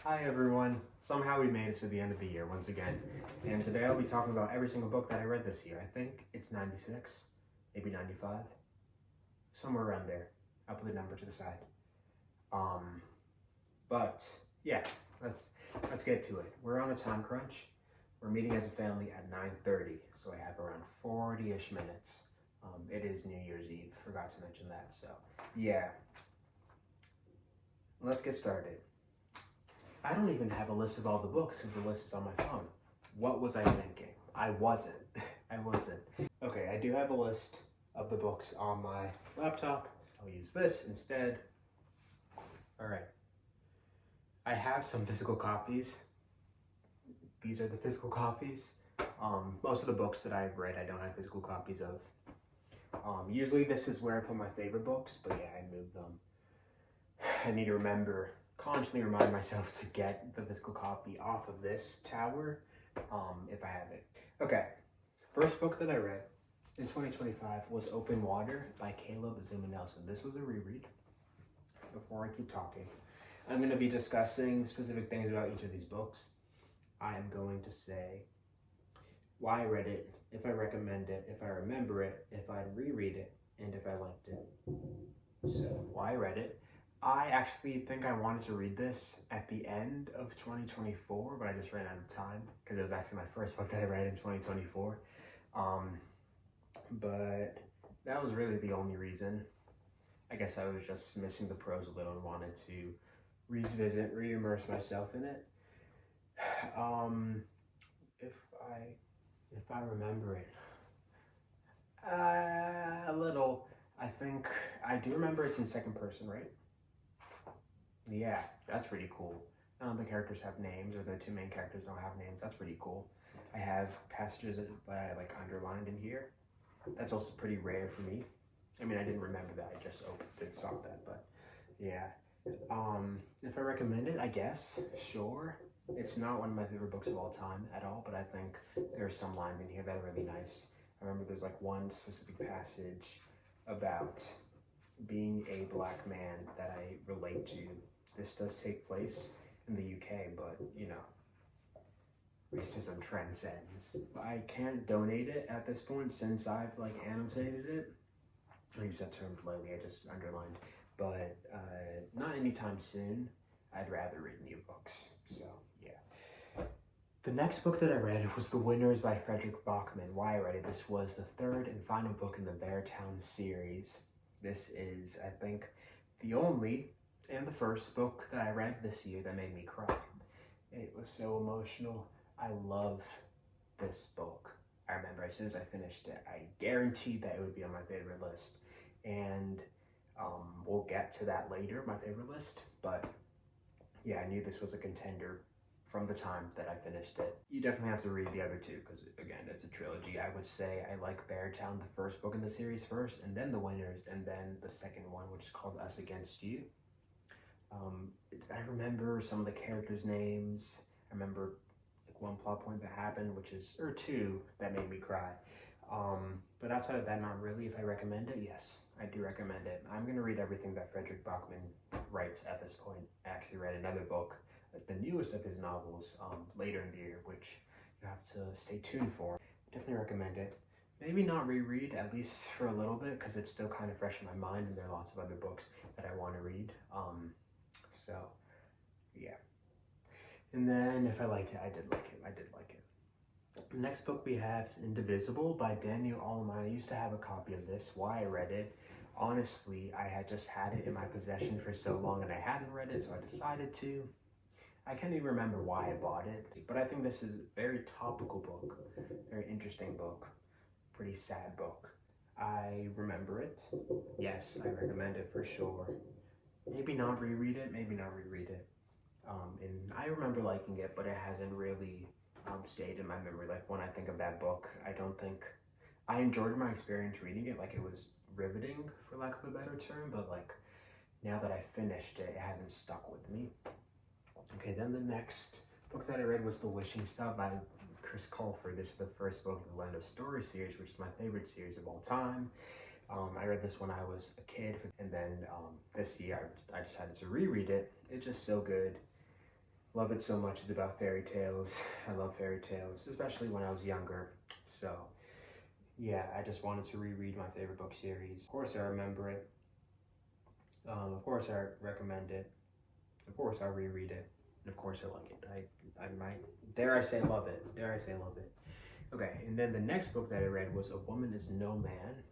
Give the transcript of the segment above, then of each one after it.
Hi everyone. Somehow we made it to the end of the year once again. And today I'll be talking about every single book that I read this year. I think it's 96, maybe 95, somewhere around there. I'll put the number to the side. But yeah, let's get to it. We're on a time crunch. We're meeting as a family at 9:30, so I have around 40-ish minutes. It is New Year's Eve, forgot to mention that. So yeah, let's get started. I don't even have a list of all the books because the list is on my phone. What was I thinking? I wasn't. I wasn't. Okay, I do have a list of the books on my laptop, so I'll use this instead. All right. I have some physical copies. These are the physical copies. Most of the books that I've read, I don't have physical copies of. Usually this is where I put my favorite books, but yeah, I moved them. I need to constantly remind myself to get the physical copy off of this tower if I have it. Okay, first book that I read in 2025 was Open Water by Caleb Zuma Nelson. This was a reread. Before I keep talking, I'm going to be discussing specific things about each of these books. I am going to say why I read it, if I recommend it, if I remember it, if I'd reread it, and if I liked it. So, why I read it. I actually think I wanted to read this at the end of 2024, but I just ran out of time because it was actually my first book that I read in 2024. But that was really the only reason. I guess I was just missing the prose a little and wanted to revisit, re-immerse myself in it. If I remember it, a little. I think I do remember it's in second person, right? Yeah, that's pretty cool. None of the characters have names, or the two main characters don't have names. That's pretty cool. I have passages that I like underlined in here. That's also pretty rare for me. I mean, I didn't remember that. I just opened it and saw that, but yeah. If I recommend it, I guess, sure. It's not one of my favorite books of all time at all, but I think there are some lines in here that are really nice. I remember there's like one specific passage about being a black man that I relate to. This does take place in the UK, but you know, racism transcends. I can't donate it at this point since I've like annotated it. I use that term politely, I just underlined. But not anytime soon. I'd rather read new books. So yeah. The next book that I read was The Winners by Fredrik Backman. Why I read it? This was the third and final book in the Beartown series. This is, I think, the only and the first book that I read this year that made me cry. It was so emotional. I love this book. I remember as soon as I finished it, I guaranteed that it would be on my favorite list. And we'll get to that later, my favorite list. But yeah, I knew this was a contender from the time that I finished it. You definitely have to read the other two because, again, it's a trilogy. I would say I like Beartown, the first book in the series first, and then The Winners, and then the second one, which is called Us Against You. I remember some of the characters' names. I remember like one plot point that happened, or two, that made me cry. But outside of that, not really. If I recommend it, yes, I do recommend it. I'm going to read everything that Fredrik Backman writes at this point. I actually read another book, the newest of his novels, later in the year, which you have to stay tuned for. Definitely recommend it. Maybe not reread, at least for a little bit, because it's still kind of fresh in my mind, and there are lots of other books that I want to read. So, yeah. And then if I liked it, I did like it. The next book we have is Indivisible by Daniel Alleman. I used to have a copy of this. Why I read it? Honestly, I had just had it in my possession for so long and I hadn't read it, so I decided to. I can't even remember why I bought it, but I think this is a very topical book, very interesting book, pretty sad book. I remember it. Yes, I recommend it for sure. Maybe not reread it, and I remember liking it, but it hasn't really stayed in my memory. Like when I think of that book, I don't think I enjoyed my experience reading it. Like it was riveting, for lack of a better term, but like now that I finished it, it hasn't stuck with me. Okay, then the next book that I read was The Wishing Spell by Chris Colfer. This is the first book in the Land of Story series, which is my favorite series of all time. I read this when I was a kid, and then this year I decided to reread it. It's just so good. love it so much. It's about fairy tales. I love fairy tales, especially when I was younger. So yeah, I just wanted to reread my favorite book series. Of course I remember it. Of course I recommend it. Of course I'll reread it. And of course I like it. I might, dare I say love it. Dare I say love it. Okay, and then the next book that I read was A Woman is No Man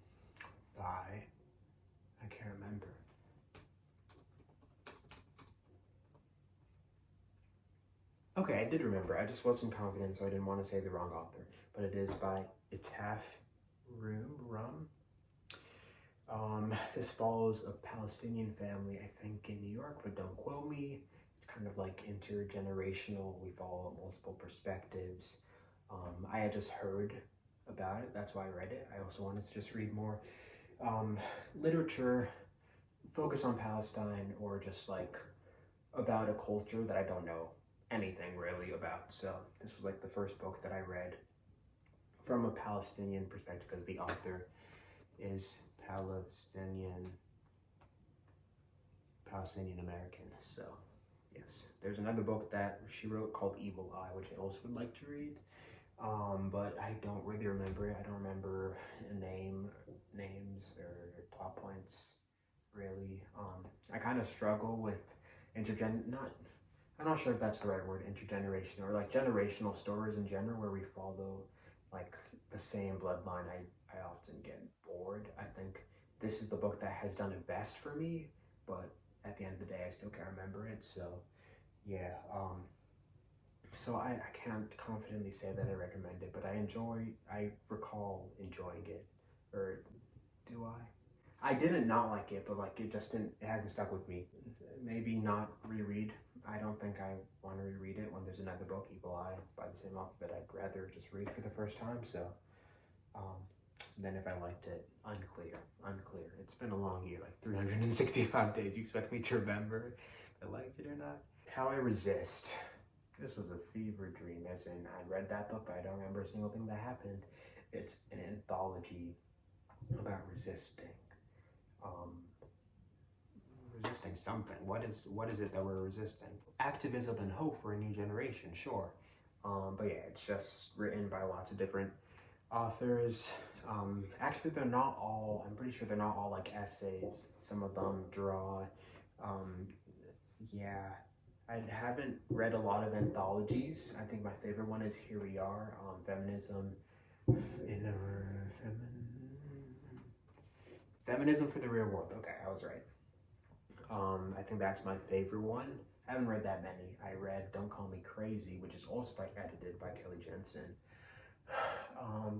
by, I can't remember. Okay, I did remember. I just wasn't confident, so I didn't want to say the wrong author. But it is by Itaf Rum. This follows a Palestinian family, I think, in New York, but don't quote me. It's kind of like intergenerational. We follow multiple perspectives. I had just heard about it. That's why I read it. I also wanted to just read more literature, focus on Palestine, or just like about a culture that I don't know anything really about. So this was like the first book that I read from a Palestinian perspective, because the author is Palestinian American. So yes, there's another book that she wrote called Evil Eye, which I also would like to read. But I don't really remember it. I don't remember names or plot points really. I kind of struggle with I'm not sure if that's the right word, intergenerational, or like generational stories in general where we follow like the same bloodline. I often get bored. I think this is the book that has done it best for me, but at the end of the day, I still can't remember it. So yeah, so I can't confidently say that I recommend it, but I recall enjoying it. Or do I didn't not like it, but like it hasn't stuck with me. Maybe not reread. I don't think I want to reread it when there's another book, Evil Eye, by the same author, that I'd rather just read for the first time. So then if I liked it, unclear. It's been a long year, like 365 days. You expect me to remember if I liked it or not? How I Resist. This was a fever dream, as in I read that book, but I don't remember a single thing that happened. It's an anthology about resisting. Resisting something. What is it that we're resisting? Activism and hope for a new generation, sure. But yeah, it's just written by lots of different authors. Actually, they're not all, I'm pretty sure they're not all like essays. Some of them draw. Yeah, I haven't read a lot of anthologies. I think my favorite one is Here We Are, Feminism for the Real World. Okay, I was right. I think that's my favorite one. I haven't read that many. I read Don't Call Me Crazy, which is also edited by Kelly Jensen.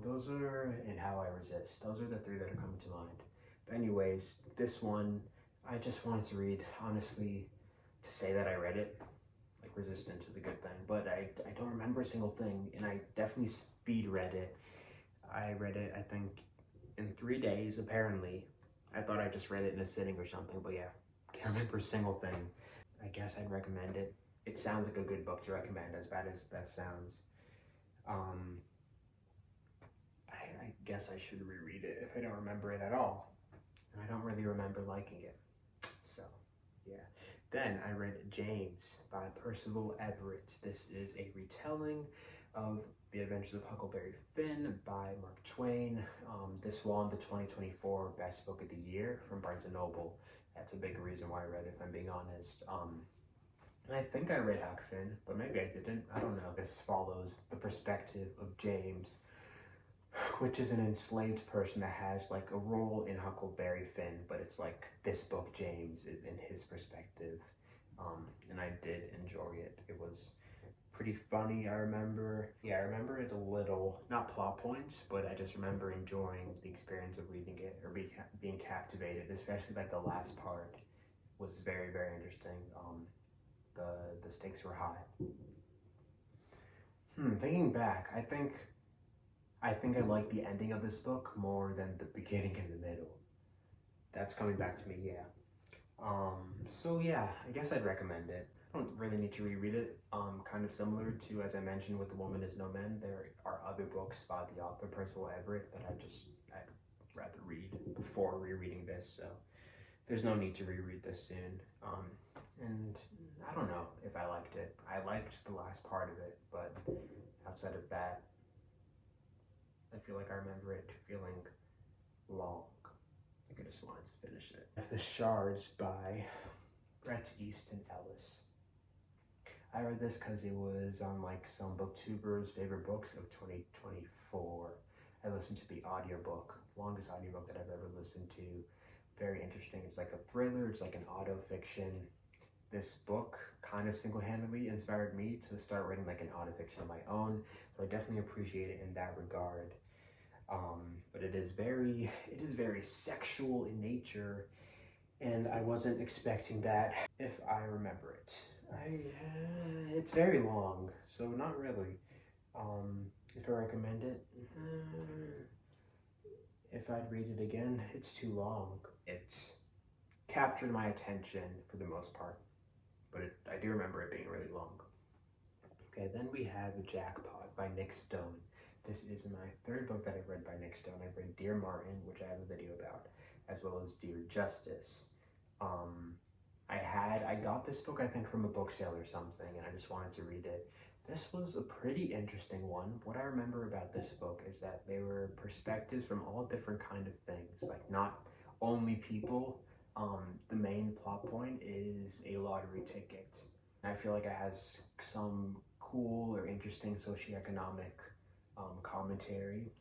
Those are, and How I Resist. Those are the three that are coming to mind. But anyways, this one, I just wanted to read. Honestly, to say that I read it, like Resistance is a good thing, but I don't remember a single thing, and I definitely speed read it. I read it, I think, in 3 days, apparently. I thought I just read it in a sitting or something, but yeah, can't remember a single thing. I guess I'd recommend it. It sounds like a good book to recommend, as bad as that sounds. I guess I should reread it if I don't remember it at all. And I don't really remember liking it. So, yeah. Then I read James by Percival Everett. This is a retelling of The Adventures of Huckleberry Finn by Mark Twain. This won the 2024 Best Book of the Year from Barnes & Noble. That's a big reason why I read it, if I'm being honest. I think I read Huck Finn, but maybe I didn't. I don't know. This follows the perspective of James, which is an enslaved person that has like a role in Huckleberry Finn, but it's like this book, James, is in his perspective. And I did enjoy it. It was pretty funny, I remember. Yeah, I remember it a little, not plot points, but I just remember enjoying the experience of reading it, or being captivated, especially like the last part was very, very interesting. The stakes were high. Thinking back, I think I like the ending of this book more than the beginning and the middle. That's coming back to me, yeah. So yeah, I guess I'd recommend it. I don't really need to reread it. Kind of similar to, as I mentioned, with The Woman Is No Man, there are other books by the author Percival Everett that I'd rather read before rereading this, so there's no need to reread this soon. And I don't know if I liked it. I liked the last part of it, but outside of that, I feel like I remember it feeling long. I just wanted to finish it. The Shards by Bret Easton Ellis. I read this because it was on like some booktubers' favorite books of 2024. I listened to the audiobook, longest audiobook that I've ever listened to. Very interesting. It's like a thriller, it's like an auto fiction. This book kind of single-handedly inspired me to start writing like an auto fiction of my own. So I definitely appreciate it in that regard. But it is very sexual in nature, and I wasn't expecting that. If I remember it, it's very long, so not really. If I recommend it, if I'd read it again, it's too long. It's captured my attention for the most part, but I do remember it being really long. Okay, then we have Jackpot by Nick Stone. This is my third book that I've read by Nick Stone. I've read Dear Martin, which I have a video about, as well as Dear Justice. I got this book, I think, from a book sale or something, and I just wanted to read it. This was a pretty interesting one. What I remember about this book is that they were perspectives from all different kind of things, like not only people. The main plot point is a lottery ticket. I feel like it has some cool or interesting socioeconomic commentary,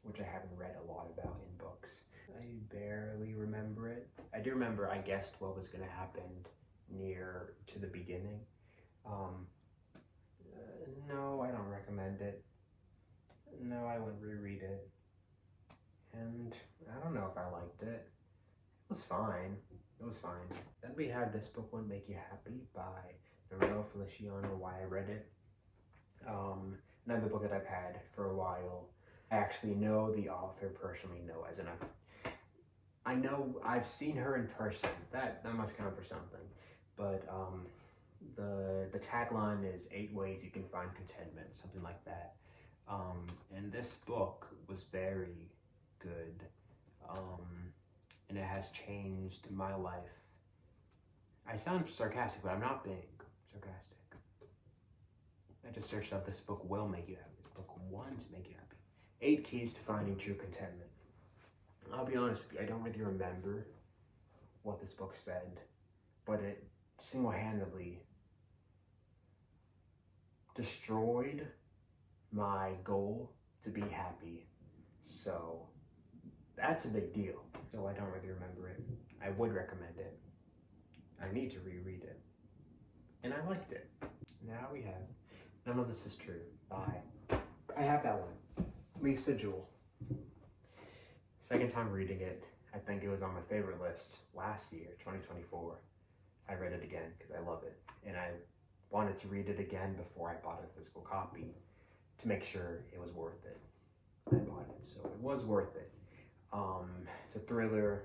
which I haven't read a lot about in books. I barely remember it. I do remember I guessed what was going to happen near to the beginning. No, I don't recommend it. No, I wouldn't reread it. And I don't know if I liked it. It was fine. It was fine. Then we have This Book Won't Make You Happy by Norel Feliciano, Why I Read It. Another book that I've had for a while. I actually know the author personally, as in I know I've seen her in person. That must count for something. But the tagline is 8 ways you can find contentment, something like that. And this book was very good. And it has changed my life. I sound sarcastic, but I'm not being sarcastic. I just searched up This Book Will Make You Happy. This book wants to make you happy. 8 keys to finding true contentment. I'll be honest with you, I don't really remember what this book said, but it single-handedly destroyed my goal to be happy. So that's a big deal. So I don't really remember it. I would recommend it. I need to reread it. And I liked it. Now we have None of This Is True by, I have that one, Lisa Jewell. Second time reading it. I think it was on my favorite list last year, 2024. I read it again because I love it. And I wanted to read it again before I bought a physical copy to make sure it was worth it. I bought it, so it was worth it. It's a thriller.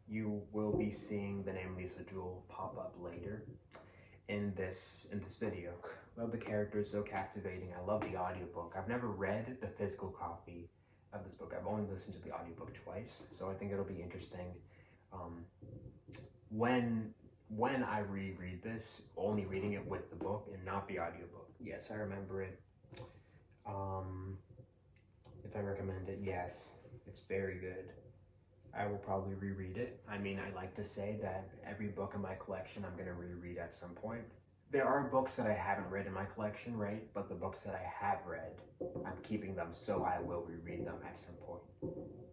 You will be seeing the name Lisa Jewell pop up later in this video. Love the characters, so captivating. I love the audiobook. I've never read the physical copy of this book. I've only listened to the audiobook twice, so I think it'll be interesting. When I reread this, only reading it with the book and not the audiobook. Yes, I remember it. If I recommend it, yes, it's very good. I will probably reread it. I mean, I like to say that every book in my collection I'm gonna reread at some point. There are books that I haven't read in my collection, right? But the books that I have read, I'm keeping them, so I will reread them at some point.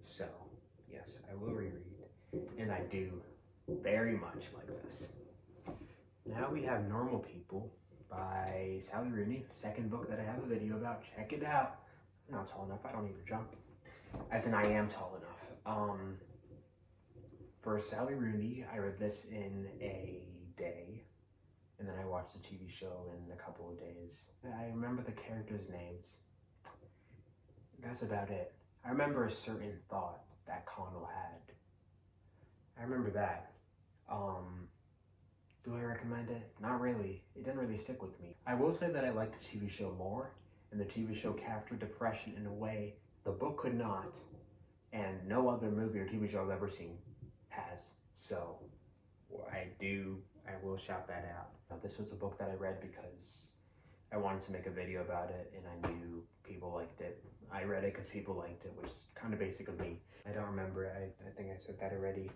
So, yes, I will reread. And I do very much like this. Now we have Normal People by Sally Rooney, second book that I have a video about. Check it out. I'm not tall enough, I don't need to jump. As in, I am tall enough. For Sally Rooney, I read this in a day, and then I watched the TV show in a couple of days. I remember the characters' names. That's about it. I remember a certain thought that Connell had. I remember that. Do I recommend it? Not really. It didn't really stick with me. I will say that I like the TV show more, and the TV show captured depression in a way the book could not, and no other movie or TV show I've ever seen has. So I I will shout that out. Now, this was a book that I read because I wanted to make a video about it, and I knew people liked it. I read it because people liked it, which is kind of basic of me. I don't remember it. I think I said that already.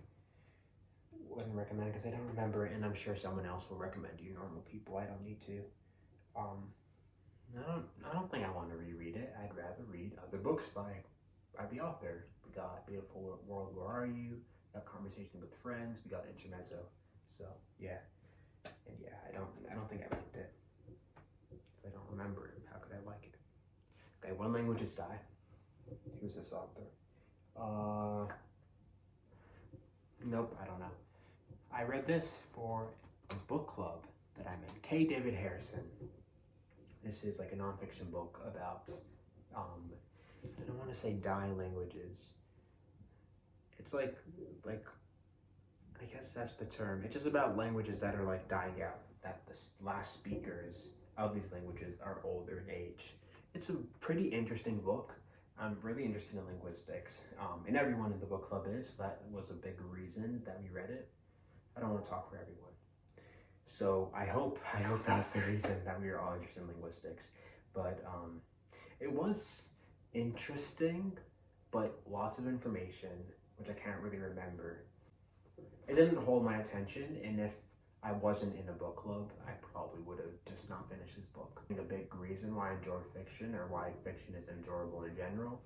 Wouldn't recommend it because I don't remember it, and I'm sure someone else will recommend you, normal people. I don't need to. I don't think I want to reread it. I'd rather read other books by the author. We got Beautiful World, Where Are You? We got Conversation with Friends. We got Intermezzo. So yeah, and yeah, I don't think I liked it. If I don't remember it, how could I like it? Okay, When Languages Die. Who's this author? Nope, I don't know. I read this for a book club that I'm in. K. David Harrison. This is like a nonfiction book about, I don't want to say dying languages. It's like, I guess that's the term. It's just about languages that are like dying out, that the last speakers of these languages are older in age. It's a pretty interesting book. I'm really interested in linguistics, and everyone in the book club is. That was a big reason that we read it. I don't want to talk for everyone. So I hope that's the reason that we are all interested in linguistics. But it was interesting, but lots of information, which I can't really remember. It didn't hold my attention, and if I wasn't in a book club, I probably would have just not finished this book. I think a big reason why I enjoy fiction, or why fiction is enjoyable in general,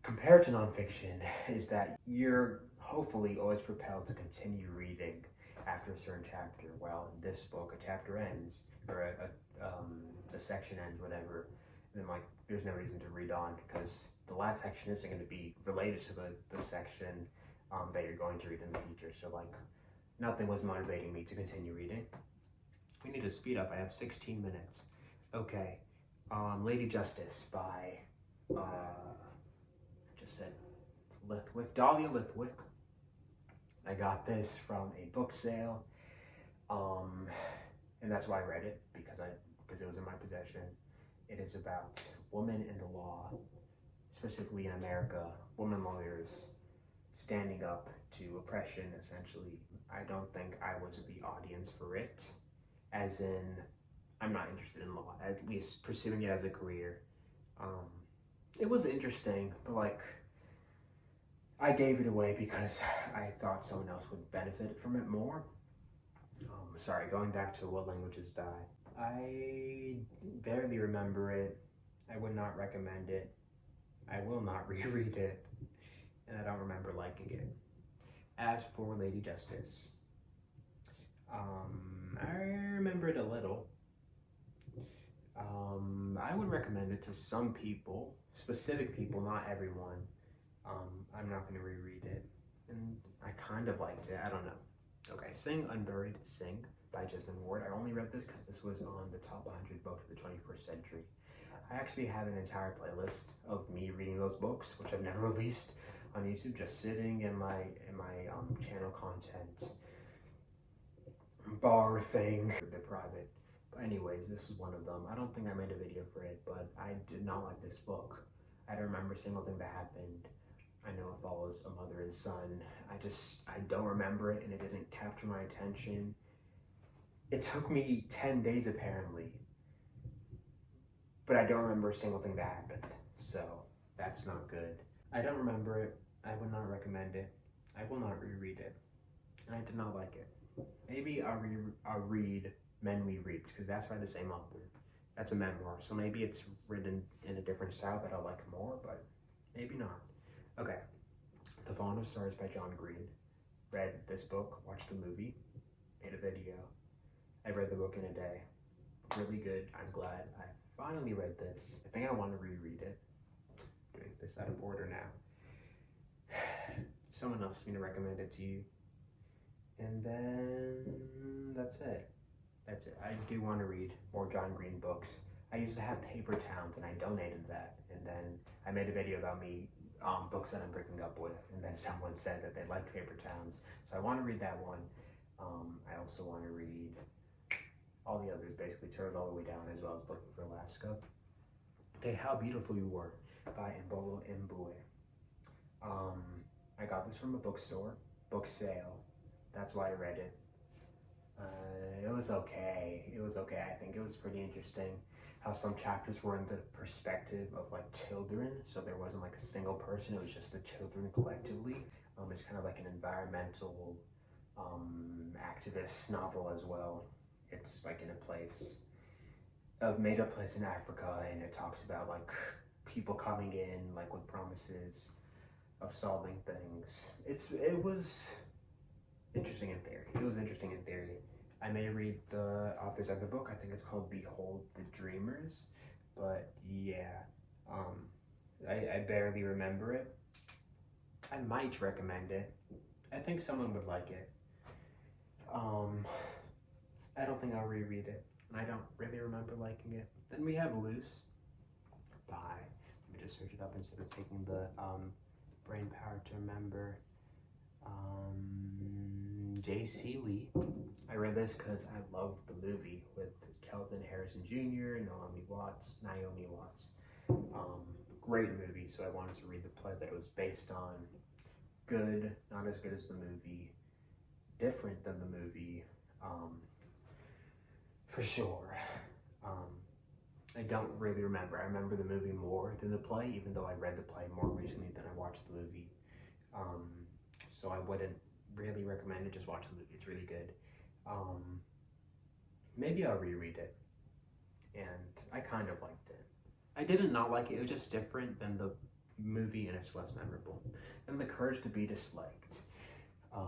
compared to nonfiction, is that you're hopefully always propelled to continue reading after a certain chapter. Well, in this book, a chapter ends, or a section ends, whatever, and then like there's no reason to read on because the last section isn't going to be related to the section that you're going to read in the future. So like nothing was motivating me to continue reading. We need to speed up. I have 16 minutes. Okay, Lady Justice by just said Lithwick, Dahlia Lithwick. I got this from a book sale, and that's why I read it, because it was in my possession. It is about women in the law, specifically in America, women lawyers standing up to oppression, essentially. I don't think I was the audience for it, as in, I'm not interested in law, at least pursuing it as a career. It was interesting, but like, I gave it away because I thought someone else would benefit from it more. Sorry, going back to What Languages Die. I barely remember it. I would not recommend it. I will not reread it. And I don't remember liking it. As for Lady Justice, I remember it a little. I would recommend it to some people, specific people, not everyone. I'm not going to reread it, and I kind of liked it. I don't know. Okay, Sing Unburied, Sing by Jesmyn Ward. I only read this because this was on the top 100 books of the 21st century. I actually have an entire playlist of me reading those books, which I've never released on YouTube, just sitting in my channel content bar thing. They're private. But anyways, this is one of them. I don't think I made a video for it, but I did not like this book. I don't remember a single thing that happened. I know it follows a mother and son. I don't remember it, and it didn't capture my attention. It took me 10 days apparently, but I don't remember a single thing that happened. So that's not good. I don't remember it. I would not recommend it. I will not reread it. And I did not like it. Maybe I'll read Men We Reaped, because that's by the same author. That's a memoir, so maybe it's written in a different style that I'll like more, but maybe not. Okay, The Fault in Our Stars by John Green. Read this book, watched the movie, made a video. I read the book in a day. Really good. I'm glad I finally read this. I think I want to reread it. Doing this out of order now. Someone else is going to recommend it to you. And then that's it. That's it. I do want to read more John Green books. I used to have Paper Towns, and I donated that. And then I made a video about me, books that I'm breaking up with. And then someone said that they liked Paper Towns. So I want to read that one. I also want to read all the others, basically Turtles All the Way Down, as well as Looking for Alaska. Okay, How Beautiful You Were by Mbolo Mbue. I got this from a bookstore, book sale. That's why I read it. It was okay. It was okay. I think it was pretty interesting how some chapters were in the perspective of like children, so there wasn't like a single person. It was just the children collectively. It's kind of like an environmental activist novel as well. It's like in a place, a made up place in Africa, and it talks about like people coming in like with promises of solving things. It was interesting in theory. It was interesting in theory. I may read the author's other book. I think it's called Behold the Dreamers. But yeah, I barely remember it. I might recommend it. I think someone would like it. I don't think I'll reread it. And I don't really remember liking it. Then we have Loose by, let me just search it up instead of taking the brain power to remember. J.C. Lee. I read this because I loved the movie with Kelvin Harrison Jr., Naomi Watts. Great movie, so I wanted to read the play that it was based on. Good, not as good as the movie. Different than the movie, for sure. I don't really remember. I remember the movie more than the play, even though I read the play more recently than I watched the movie. So I wouldn't really recommend it. Just watch the movie. It's really good. Maybe I'll reread it. And I kind of liked it. I didn't not like it. It was just different than the movie, and it's less memorable. And The Courage to Be Disliked. I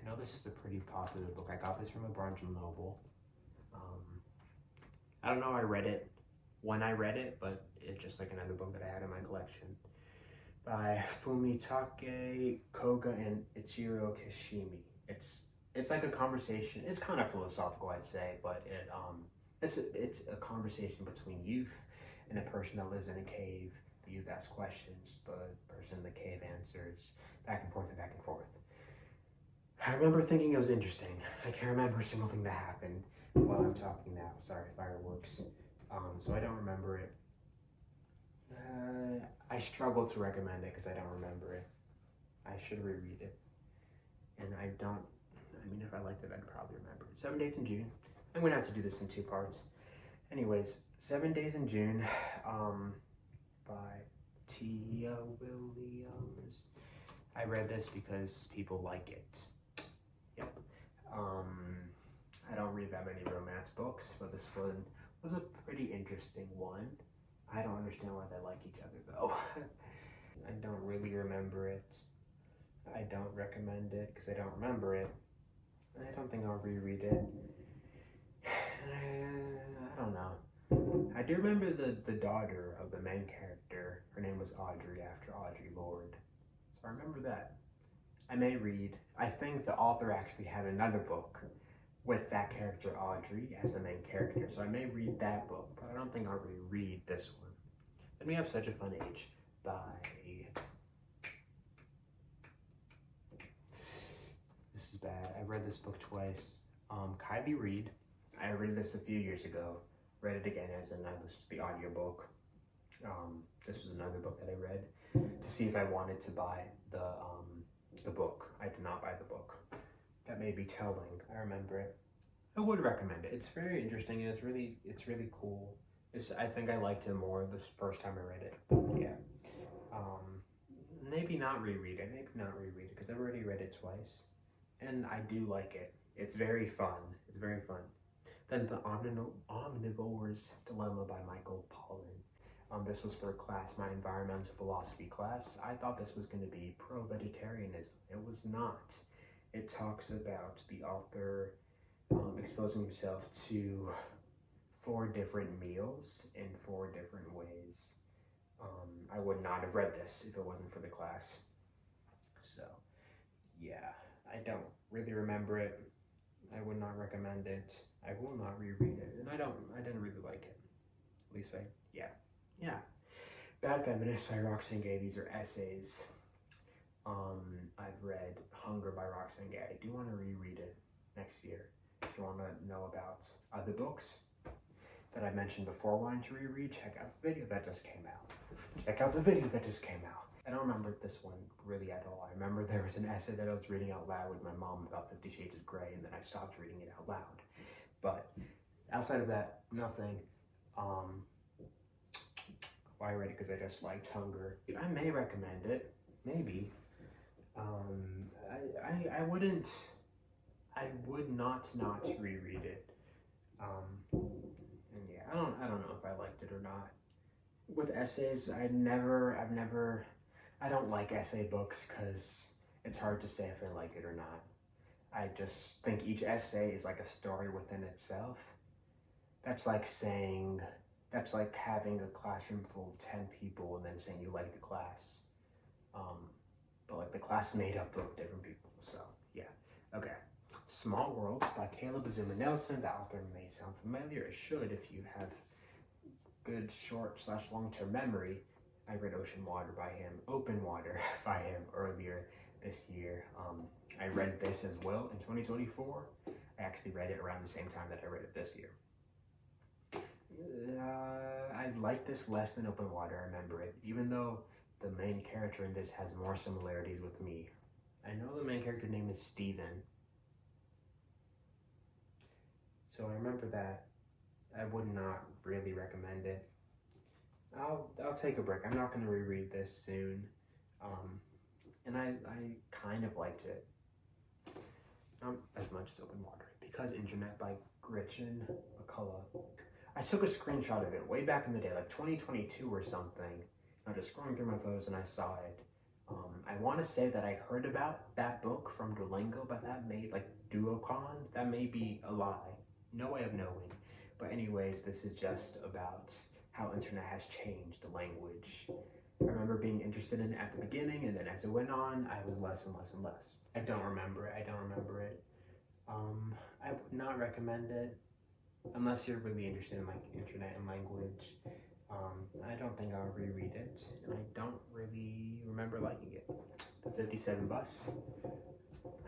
know this is a pretty popular book. I got this from a Barnes & Noble. I don't know I read it when I read it, but it's just like another book that I had in my collection. By Fumitake Koga and Ichiro Kishimi. It's like a conversation. It's kind of philosophical, I'd say, but it's a conversation between youth and a person that lives in a cave. The youth asks questions, the person in the cave answers, back and forth and back and forth. I remember thinking it was interesting. I can't remember a single thing that happened while I'm talking now. Sorry, fireworks. So I don't remember it. I struggle to recommend it because I don't remember it. I should reread it. And I mean, if I liked it, I'd probably remember it. 7 Days in June. I'm going to have to do this in 2 parts. Anyways, 7 Days in June by Tia Williams. I read this because people like it. Yep. I don't read that many romance books, but this one was a pretty interesting one. I don't understand why they like each other, though. I don't really remember it. I don't recommend it because I don't remember it. I don't think I'll reread it. I don't know. I do remember the daughter of the main character. Her name was Audrey, after Audre Lorde. So I remember that. I may read. I think the author actually had another book with that character Audrey as the main character. So I may read that book, but I don't think I'll reread this one. Then we have Such a Fun Age by... This is bad. I read this book twice. Kylie Reed. I read this a few years ago. Read it again as in I listened to the audiobook. This was another book that I read to see if I wanted to buy the book. I did not buy the book. That may be telling. I remember it. I would recommend it. It's very interesting and it's really cool. I think I liked it more the first time I read it. Yeah. Maybe not reread it. Because I've already read it twice. And I do like it. It's very fun. Then The Omnivore's Dilemma by Michael Pollan. This was for class, my environmental philosophy class. I thought this was going to be pro-vegetarianism. It was not. It talks about the author exposing himself to 4 different meals in 4 different ways. I would not have read this if it wasn't for the class. So, yeah, I don't really remember it. I would not recommend it. I will not reread it, and I didn't really like it. At least yeah. Bad Feminist by Roxane Gay. These are essays. I've read Hunger by Roxane Gay. I do want to reread it next year. If you want to know about other books that I mentioned before wanting to reread, check out the video that just came out. I don't remember this one really at all. I remember there was an essay that I was reading out loud with my mom about 50 Shades of Grey, and then I stopped reading it out loud. But outside of that, nothing. Why I read it because I just liked Hunger. I may recommend it, maybe. I wouldn't. I would not reread it. And yeah, I don't know if I liked it or not. With essays, I don't like essay books because it's hard to say if I like it or not. I just think each essay is like a story within itself. That's like having a classroom full of 10 people and then saying you like the class. But like the class is made up of different people, so yeah. Okay. Small World by Caleb Azumah Nelson. The author may sound familiar. It should if you have good short/long-term memory. I read Open Water by him earlier this year. I read this as well in 2024. I actually read it around the same time that I read it this year. I like this less than Open Water. I remember it, even though the main character in this has more similarities with me. I know the main character name is Steven. So I remember that. I would not really recommend it. I'll take a break. I'm not going to reread this soon. And I kind of liked it. Not as much as Open Water. Because Internet by Gretchen McCullough. I took a screenshot of it way back in the day, like 2022 or something. I was just scrolling through my photos and I saw it. I want to say that I heard about that book from Duolingo, but that may be a lie. No way of knowing. But anyways, this is just about how internet has changed the language. I remember being interested in it at the beginning, and then as it went on, I was less and less and less. I don't remember it. I would not recommend it unless you're really interested in like internet and language. I don't think I'll reread it, and I don't really remember liking it. The 57 Bus.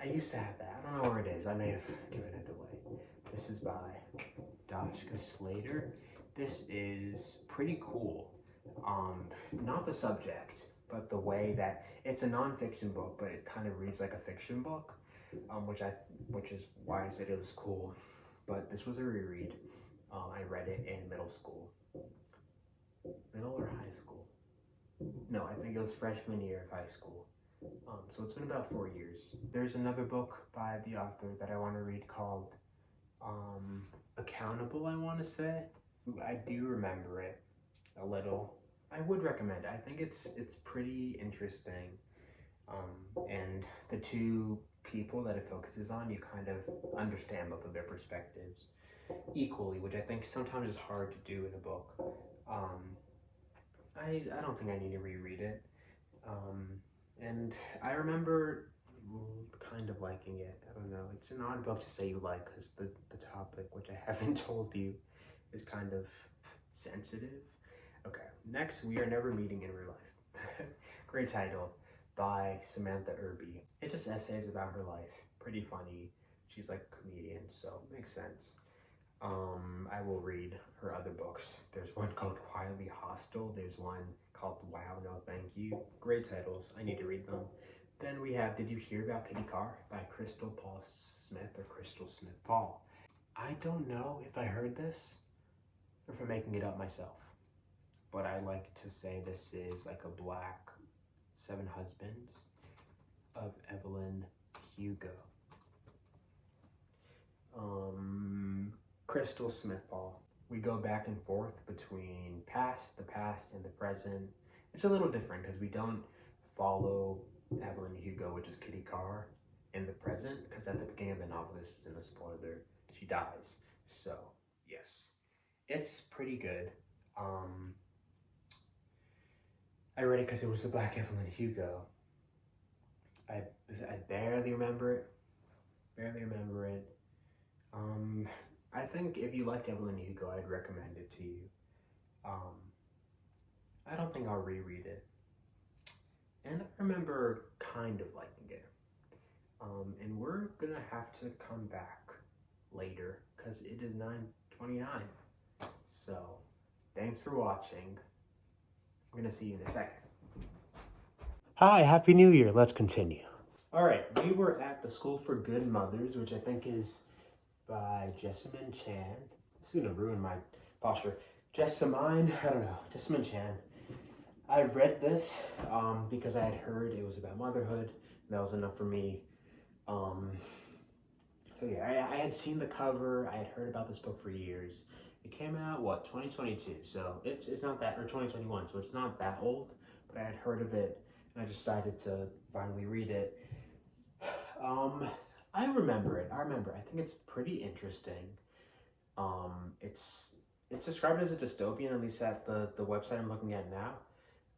I used to have that. I don't know where it is. I may have given it away. This is by Dashka Slater. This is pretty cool. Not the subject, but the way that it's a nonfiction book, but it kind of reads like a fiction book, which is why I said it was cool. But this was a reread. I read it in middle school. Middle or high school? No, I think it was freshman year of high school. So it's been about 4 years. There's another book by the author that I want to read called Accountable, I want to say. I do remember it a little. I would recommend it. I think it's pretty interesting. And the two people that it focuses on, you kind of understand both of their perspectives equally, which I think sometimes is hard to do in a book. I don't think I need to reread it. And I remember kind of liking it. I don't know. It's an odd book to say you like because the topic, which I haven't told you, is kind of sensitive. Okay, next, We Are Never Meeting in Real Life. Great title by Samantha Irby. It's just essays about her life. Pretty funny. She's like a comedian, so makes sense. I will read her other books. There's one called Quietly Hostile. There's one called Wow, No Thank You. Great titles. I need to read them. Then we have Did You Hear About Kitty Carr by Crystal Paul Smith or Crystal Smith Paul. I don't know if I heard this or if I'm making it up myself, but I like to say this is like a Black Seven Husbands of Evelyn Hugo. Crystal Smith Paul. We go back and forth between the past, and the present. It's a little different because we don't follow Evelyn Hugo, which is Kitty Carr, in the present, because at the beginning of the novel, this isn't a spoiler, she dies. So, yes. It's pretty good. I read it because it was the Black Evelyn Hugo. I barely remember it. I think if you liked Evelyn Hugo, I'd recommend it to you. I don't think I'll reread it. And I remember kind of liking it. And we're gonna have to come back later because it is 9:29. So, thanks for watching. I'm gonna see you in a second. Hi, Happy New Year. Let's continue. All right, we were at The School for Good Mothers, which I think is by Jessamine Chan. This is gonna ruin my posture. Jessamine, I don't know, Jessamine Chan. I read this because I had heard it was about motherhood. And that was enough for me. So yeah, I had seen the cover. I had heard about this book for years. It came out, what, 2022? So it's not that, or 2021, so it's not that old, but I had heard of it, and I decided to finally read it. I remember it. I think it's pretty interesting. It's described as a dystopian, at least at the website I'm looking at now.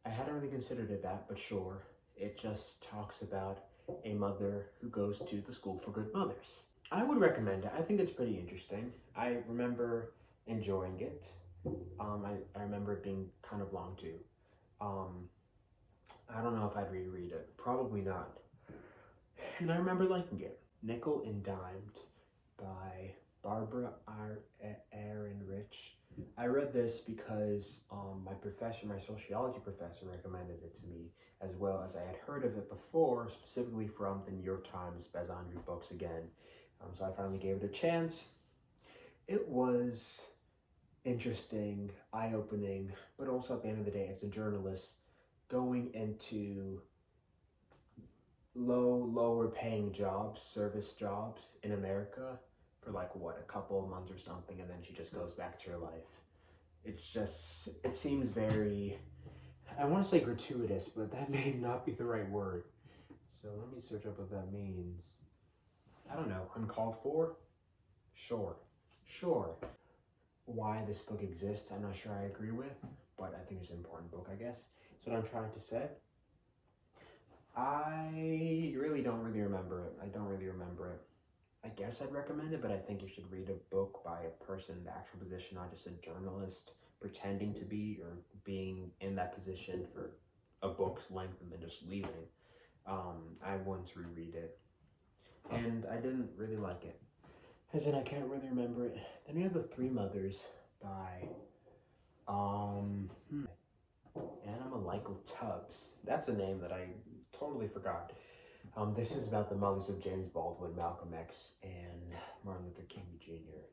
I hadn't really considered it that, but sure. It just talks about a mother who goes to the School for Good Mothers. I would recommend it. I think it's pretty interesting. I remember enjoying it. I remember it being kind of long too. I don't know if I'd reread it. Probably not. And I remember liking it. Nickel and Dimed by Barbara Aaron Rich. I read this because my sociology professor, recommended it to me, as well as I had heard of it before, specifically from the New York Times Bazandri Books again. So I finally gave it a chance. It was interesting, eye-opening, but also at the end of the day, as a journalist, going into lower paying jobs, service jobs in America for like what, a couple of months or something, and then she just goes back to her life. It seems very, I want to say gratuitous, but that may not be the right word. So let me search up what that means. I don't know, uncalled for? Sure. Why this book exists, I'm not sure I agree with, but I think it's an important book, I guess. So what I'm trying to say. I really don't really remember it. I guess I'd recommend it, but I think you should read a book by a person in the actual position, not just a journalist pretending to be or being in that position for a book's length and then just leaving. I once reread it, and I didn't really like it. As in, I can't really remember it. Then we have The Three Mothers by Anna Michael Tubbs. That's a name that I totally forgot. This is about the mothers of James Baldwin, Malcolm X, and Martin Luther King Jr.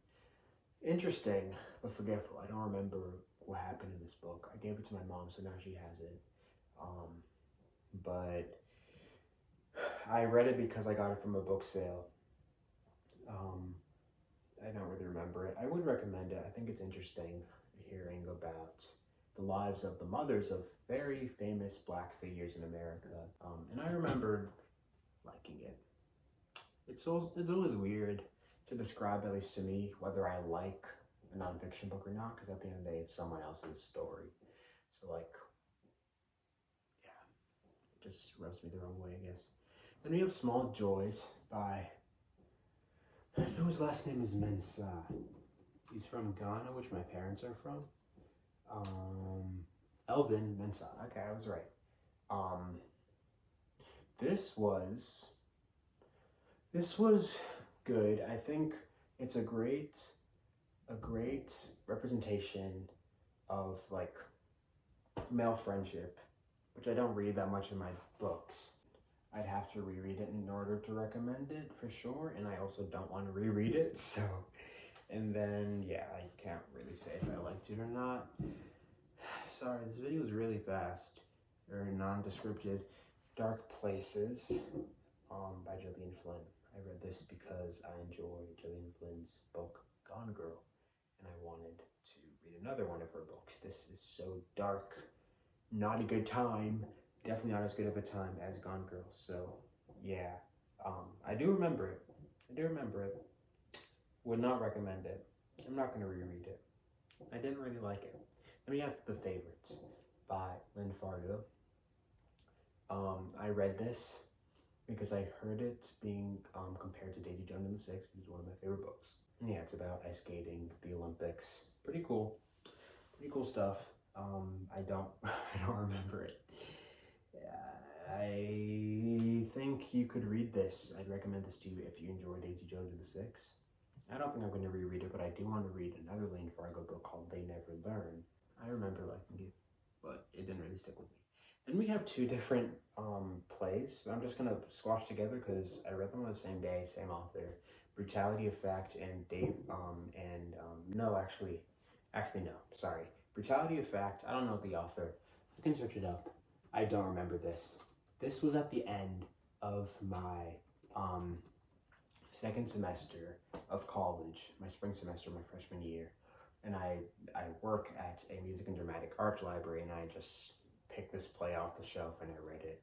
Interesting, but forgetful. I don't remember what happened in this book. I gave it to my mom, so now she has it. But I read it because I got it from a book sale. I don't really remember it. I would recommend it. I think it's interesting hearing about the lives of the mothers of very famous Black figures in America. And I remember liking it. It's always weird to describe, at least to me, whether I like a nonfiction book or not, because at the end of the day, it's someone else's story. So like, yeah, it just rubs me the wrong way, I guess. Then we have Small Joys by, I know his last name is Mensah. He's from Ghana, which my parents are from. Eldon Mensah. Okay, I was right. This was good. I think it's a great representation of like male friendship, which I don't read that much in my books. I'd have to reread it in order to recommend it for sure, and I also don't want to reread it, so. And then, yeah, I can't really say if I liked it or not. Sorry, this video is really fast, or non-descriptive. Dark Places by Gillian Flynn. I read this because I enjoy Gillian Flynn's book, Gone Girl, and I wanted to read another one of her books. This is so dark, not a good time, definitely not as good of a time as Gone Girl, so yeah. I do remember it. Would not recommend it. I'm not going to reread it. I didn't really like it. Then we have The Favorites by Lynn Fargo. I read this because I heard it being compared to Daisy Jones and the Six, which is one of my favorite books. And yeah, it's about ice skating, the Olympics. Pretty cool stuff. I don't remember it. I think you could read this. I'd recommend this to you if you enjoy Daisy Jones and the Six. I don't think I'm going to reread it, but I do want to read another Lane Fargo book called They Never Learn. I remember liking it, but it didn't really stick with me. Then we have two different plays that I'm just gonna squash together because I read them on the same day, same author. Brutality Effect and no, actually no, sorry. Brutality Effect. I don't know the author. You can search it up. I don't remember this. This was at the end of my second semester of college, my spring semester, my freshman year, and I work at a music and dramatic arts library, and I just picked this play off the shelf and I read it.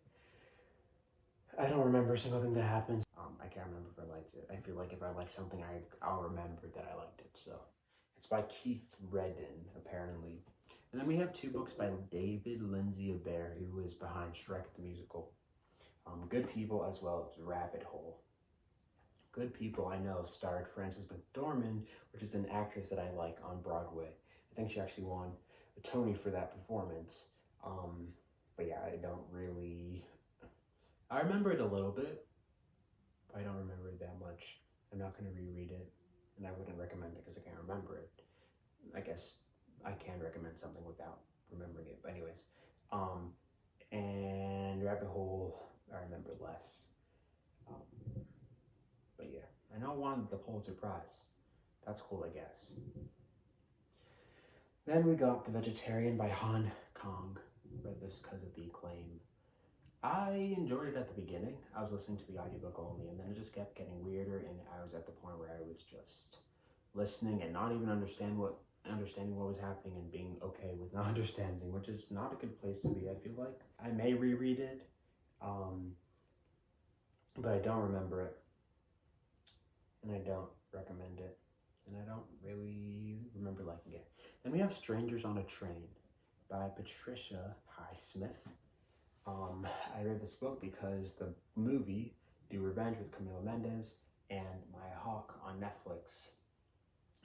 I don't remember a single thing that happened. I can't remember if I liked it. I feel like if I like something, I'll remember that I liked it. So it's by Keith Redden, apparently. And then we have two books by David Lindsay-Abaire, who is behind Shrek the Musical. Good People as well as Rabbit Hole. Good People, I know, starred Frances McDormand, which is an actress that I like on Broadway. I think she actually won a Tony for that performance. But yeah, I remember it a little bit, but I don't remember it that much. I'm not going to reread it, and I wouldn't recommend it because I can't remember it. I guess I can recommend something without remembering it. But anyways, and Rabbit Hole, I remember less. But yeah, I know I won the Pulitzer Prize. That's cool, I guess. Then we got The Vegetarian by Han Kang. Read this because of the acclaim. I enjoyed it at the beginning. I was listening to the audiobook only, and then it just kept getting weirder, and I was at the point where I was just listening and not even understanding what was happening and being okay with not understanding, which is not a good place to be, I feel like. I may reread it, but I don't remember it, and I don't recommend it, and I don't really remember liking it. Then we have Strangers on a Train by Patricia Highsmith. I read this book because the movie Do Revenge with Camila Mendes and My Hawk on Netflix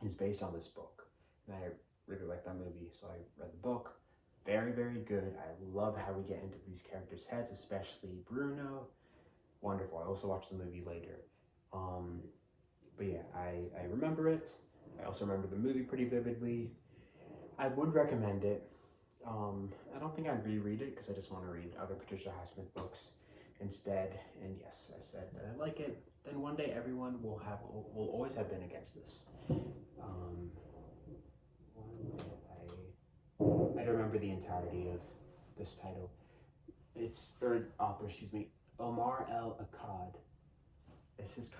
is based on this book, and I really like that movie, so I read the book. Very, very good. I love how we get into these characters' heads, especially Bruno. Wonderful. I also watched the movie later. But yeah, I remember it. I also remember the movie pretty vividly. I would recommend it. I don't think I'd reread it because I just want to read other Patricia Highsmith books instead. And yes, I said that I like it. Then one day everyone will always have been against this. I don't remember the entirety of this title. Author, excuse me, Omar El Akkad. This is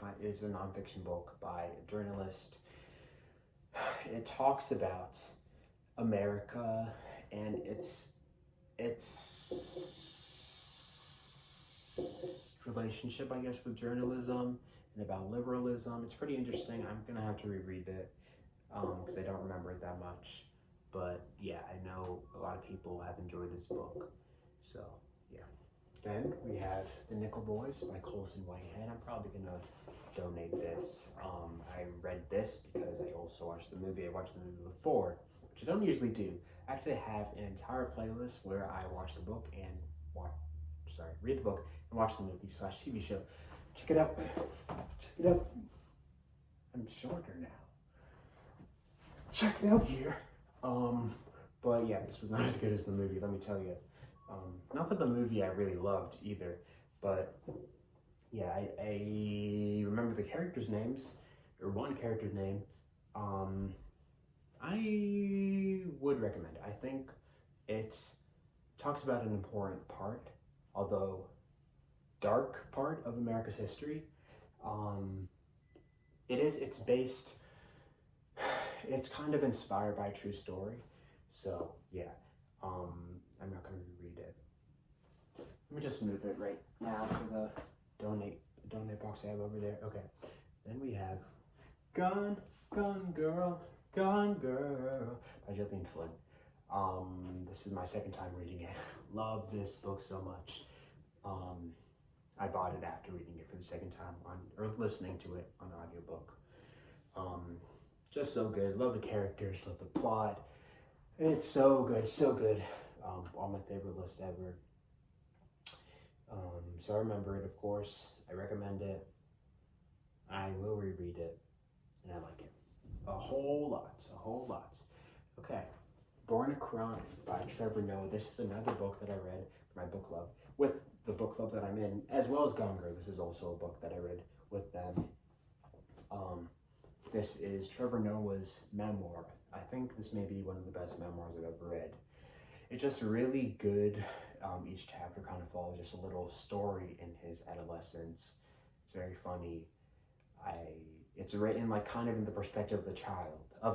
a nonfiction book by a journalist. It talks about America and its relationship, I guess, with journalism and about liberalism. It's pretty interesting. I'm gonna have to reread it because I don't remember it that much. But yeah, I know a lot of people have enjoyed this book. So yeah. Then we have The Nickel Boys by Colson Whitehead. I'm probably gonna donate this. I read this because I also watched the movie. I watched the movie before, which I don't usually do. Actually, I have an entire playlist where I watch the book and read the book and watch the movie / TV show. Check it out. Check it out. I'm shorter now. Check it out here. But yeah, this was not as good as the movie, let me tell you. Not that the movie I really loved either, but yeah, I remember the characters' names, or one character's name. I would recommend it. I think it talks about an important part, although dark part of America's history. It's kind of inspired by a true story. So yeah, I'm not gonna reread it. Let me just move it right now to the donate box I have over there. Okay, then we have Gone Girl by Gillian Flynn. This is my second time reading it. Love this book so much. I bought it after reading it for the second time or listening to it on audiobook. Just so good. Love the characters, love the plot. It's so good, so good. On my favorite list ever. So I remember it, of course. I recommend it. I will reread it, and I like it a whole lot. Okay. Born a Crime by Trevor Noah. This is another book that I read for my book club, with the book club that I'm in, as well as Gone Girl. This is also a book that I read with them. This is Trevor Noah's memoir. I think this may be one of the best memoirs I've ever read. It's just really good. Each chapter kind of follows just a little story in his adolescence. It's very funny. It's written like kind of in the perspective of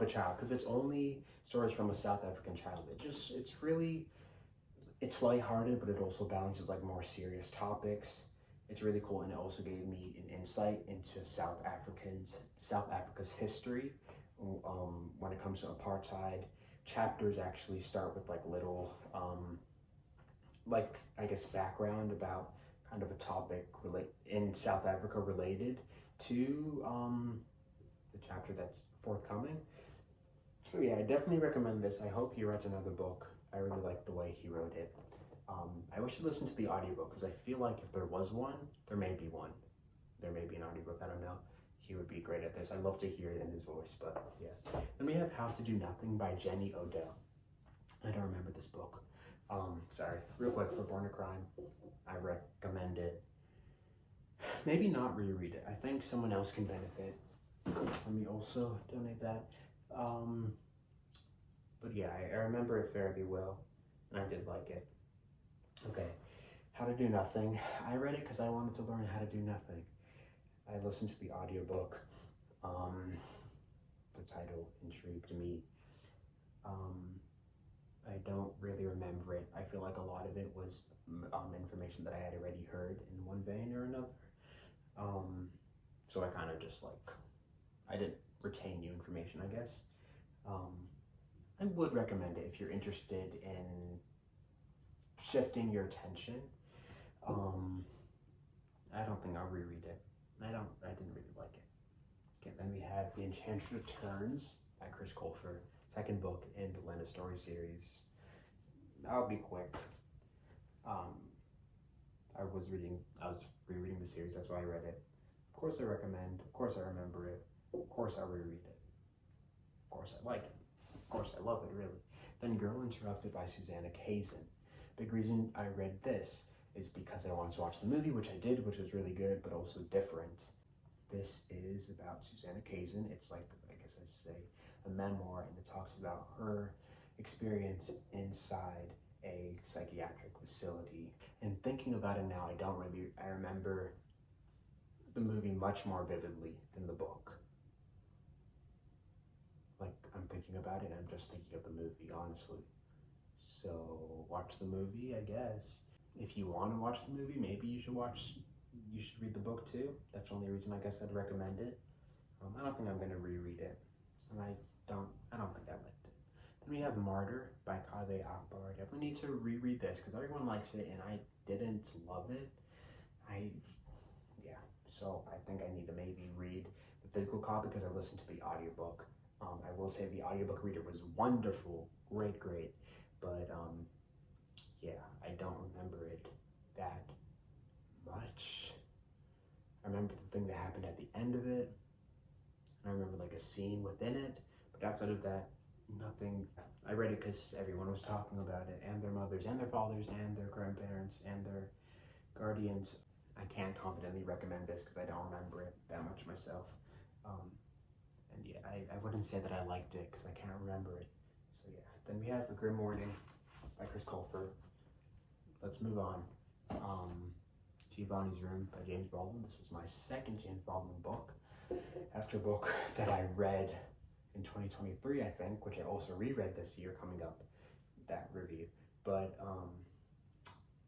a child, because it's only stories from a South African child. It's lighthearted, but it also balances like more serious topics. It's really cool, and it also gave me an insight into South Africa's history. When it comes to apartheid, chapters actually start with like little, background about kind of a topic in South Africa related to the chapter that's forthcoming. So yeah, I definitely recommend this. I hope he writes another book. I really like the way he wrote it. I wish you listened to the audiobook, because I feel like if there was one, there may be one. There may be an audiobook, I don't know. He would be great at this. I'd love to hear it in his voice, but yeah. Then we have How to Do Nothing by Jenny Odell. I don't remember this book. Sorry, real quick, for Born a Crime, I recommend it. Maybe not reread it. I think someone else can benefit. Let me also donate that. But yeah, I remember it fairly well, and I did like it. Okay, How to Do Nothing. I read it because I wanted to learn how to do nothing. I listened to the audiobook. The title intrigued me. I don't really remember it. I feel like a lot of it was information that I had already heard in one vein or another. So I kind of just I didn't retain new information, I guess. I would recommend it if you're interested in shifting your attention. I don't think I'll reread it. I didn't really like it. Okay, then we have The Enchantress Returns by Chris Colfer, second book in the Lena Story series. I'll be quick. I was rereading the series, that's why I read it. Of course I recommend, of course I remember it, of course I'll reread it. Of course I like it. Of course I love it, really. Then Girl Interrupted by Susanna Kazin. Big reason I read this is because I wanted to watch the movie, which I did, which was really good, but also different. This is about Susanna Kazin. It's like, I guess I'd say, a memoir, and it talks about her experience inside a psychiatric facility. And thinking about it now, I remember the movie much more vividly than the book. Like, I'm thinking about it, and I'm just thinking of the movie, honestly. So, watch the movie, I guess. If you want to watch the movie, maybe you should read the book too. That's the only reason I guess I'd recommend it. I don't think I'm going to reread it, and I don't think I liked it. Then we have Martyr by Kaveh Akbar. I definitely need to reread this because everyone likes it, and I didn't love it. So I think I need to maybe read the physical copy because I listened to the audiobook. I will say the audiobook reader was wonderful, great, but I don't remember it that much. I remember the thing that happened at the end of it. I remember like a scene within it, but outside of that, nothing. I read it because everyone was talking about it, and their mothers, and their fathers, and their grandparents, and their guardians. I can't confidently recommend this because I don't remember it that much myself. I wouldn't say that I liked it because I can't remember it. So yeah, then we have A Grim Morning by Chris Colfer. Let's move on. Giovanni's Room by James Baldwin. This was my second James Baldwin book. After a book that I read in 2023, I think, which I also reread this year coming up, that review. But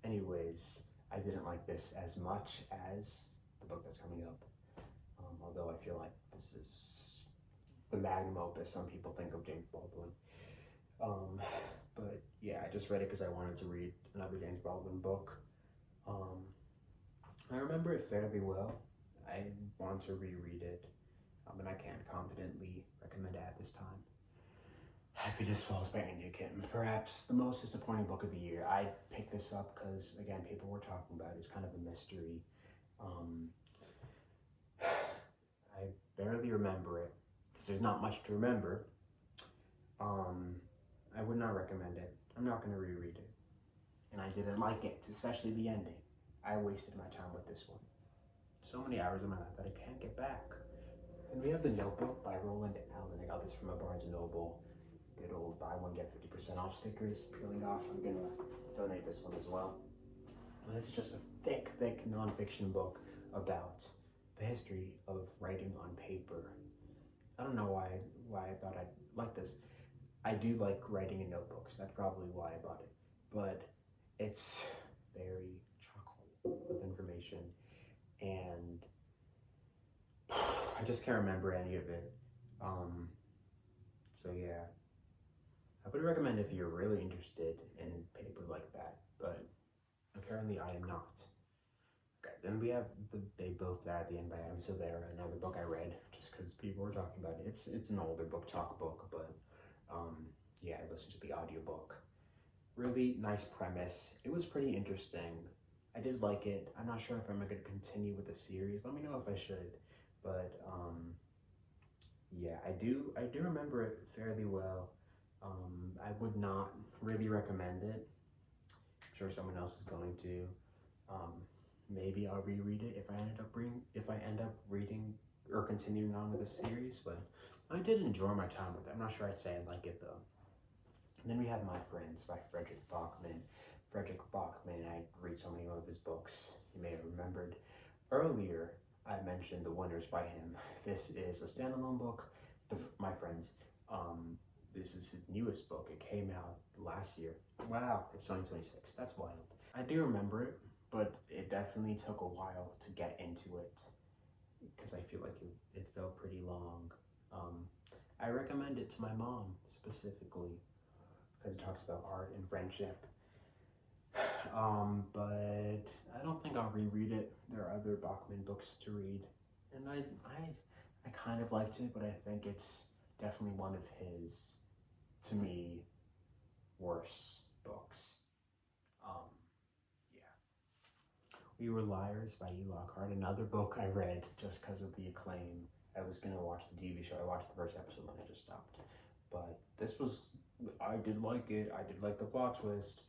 anyways, I didn't like this as much as the book that's coming up. Although I feel like this is the magnum opus some people think of James Baldwin. But yeah, I just read it because I wanted to read another James Baldwin book. I remember it fairly well. I want to reread it, and I can't confidently recommend it at this time. Happiness Falls by Anya Kim. Perhaps the most disappointing book of the year. I picked this up because, again, people were talking about it. It's kind of a mystery. I barely remember it because there's not much to remember. I would not recommend it. I'm not going to reread it. And I didn't like it, especially the ending. I wasted my time with this one. So many hours of my life that I can't get back. And we have The Notebook by Roland Allen. I got this from a Barnes & Noble. Good old buy one, get 50% off stickers peeling off. I'm going to donate this one as well. And this is just a thick, thick nonfiction book about the history of writing on paper. I don't know why I thought I'd like this. I do like writing in notebooks. That's probably why I bought it. But it's very chock-full of information, and I just can't remember any of it. So yeah, I would recommend if you're really interested in paper like that, but apparently I am not. Okay, then we have They Both Die at the End by Adam Silvera, another book I read just because people were talking about it. It's an older book, talk book, but yeah, I listened to the audiobook. Really nice premise. It was pretty interesting. I did like it. I'm not sure if I'm going to continue with the series. Let me know if I should. But yeah, I do remember it fairly well. I would not really recommend it. I'm sure someone else is going to. Maybe I'll reread it if I end up reading or continuing on with the series. But I did enjoy my time with it. I'm not sure I'd say I like it though. And then we have My Friends by Frederick Bachman. Frederick Bachman, I read so many of his books. You may have remembered earlier I mentioned The Winners by him. This is a standalone book, My Friends. This is his newest book. It came out last year. Wow, it's 2026. That's wild. I do remember it, but it definitely took a while to get into it because I feel like it felt pretty long. I recommend it to my mom specifically because it talks about art and friendship. But I don't think I'll reread it. There are other Bachman books to read, and I kind of liked it, but I think it's definitely one of his, to me, worse books. Yeah. We Were Liars by E. Lockhart, another book I read just because of the acclaim. I was gonna watch the TV show. I watched the first episode and I just stopped. But I did like it. I did like the plot twist.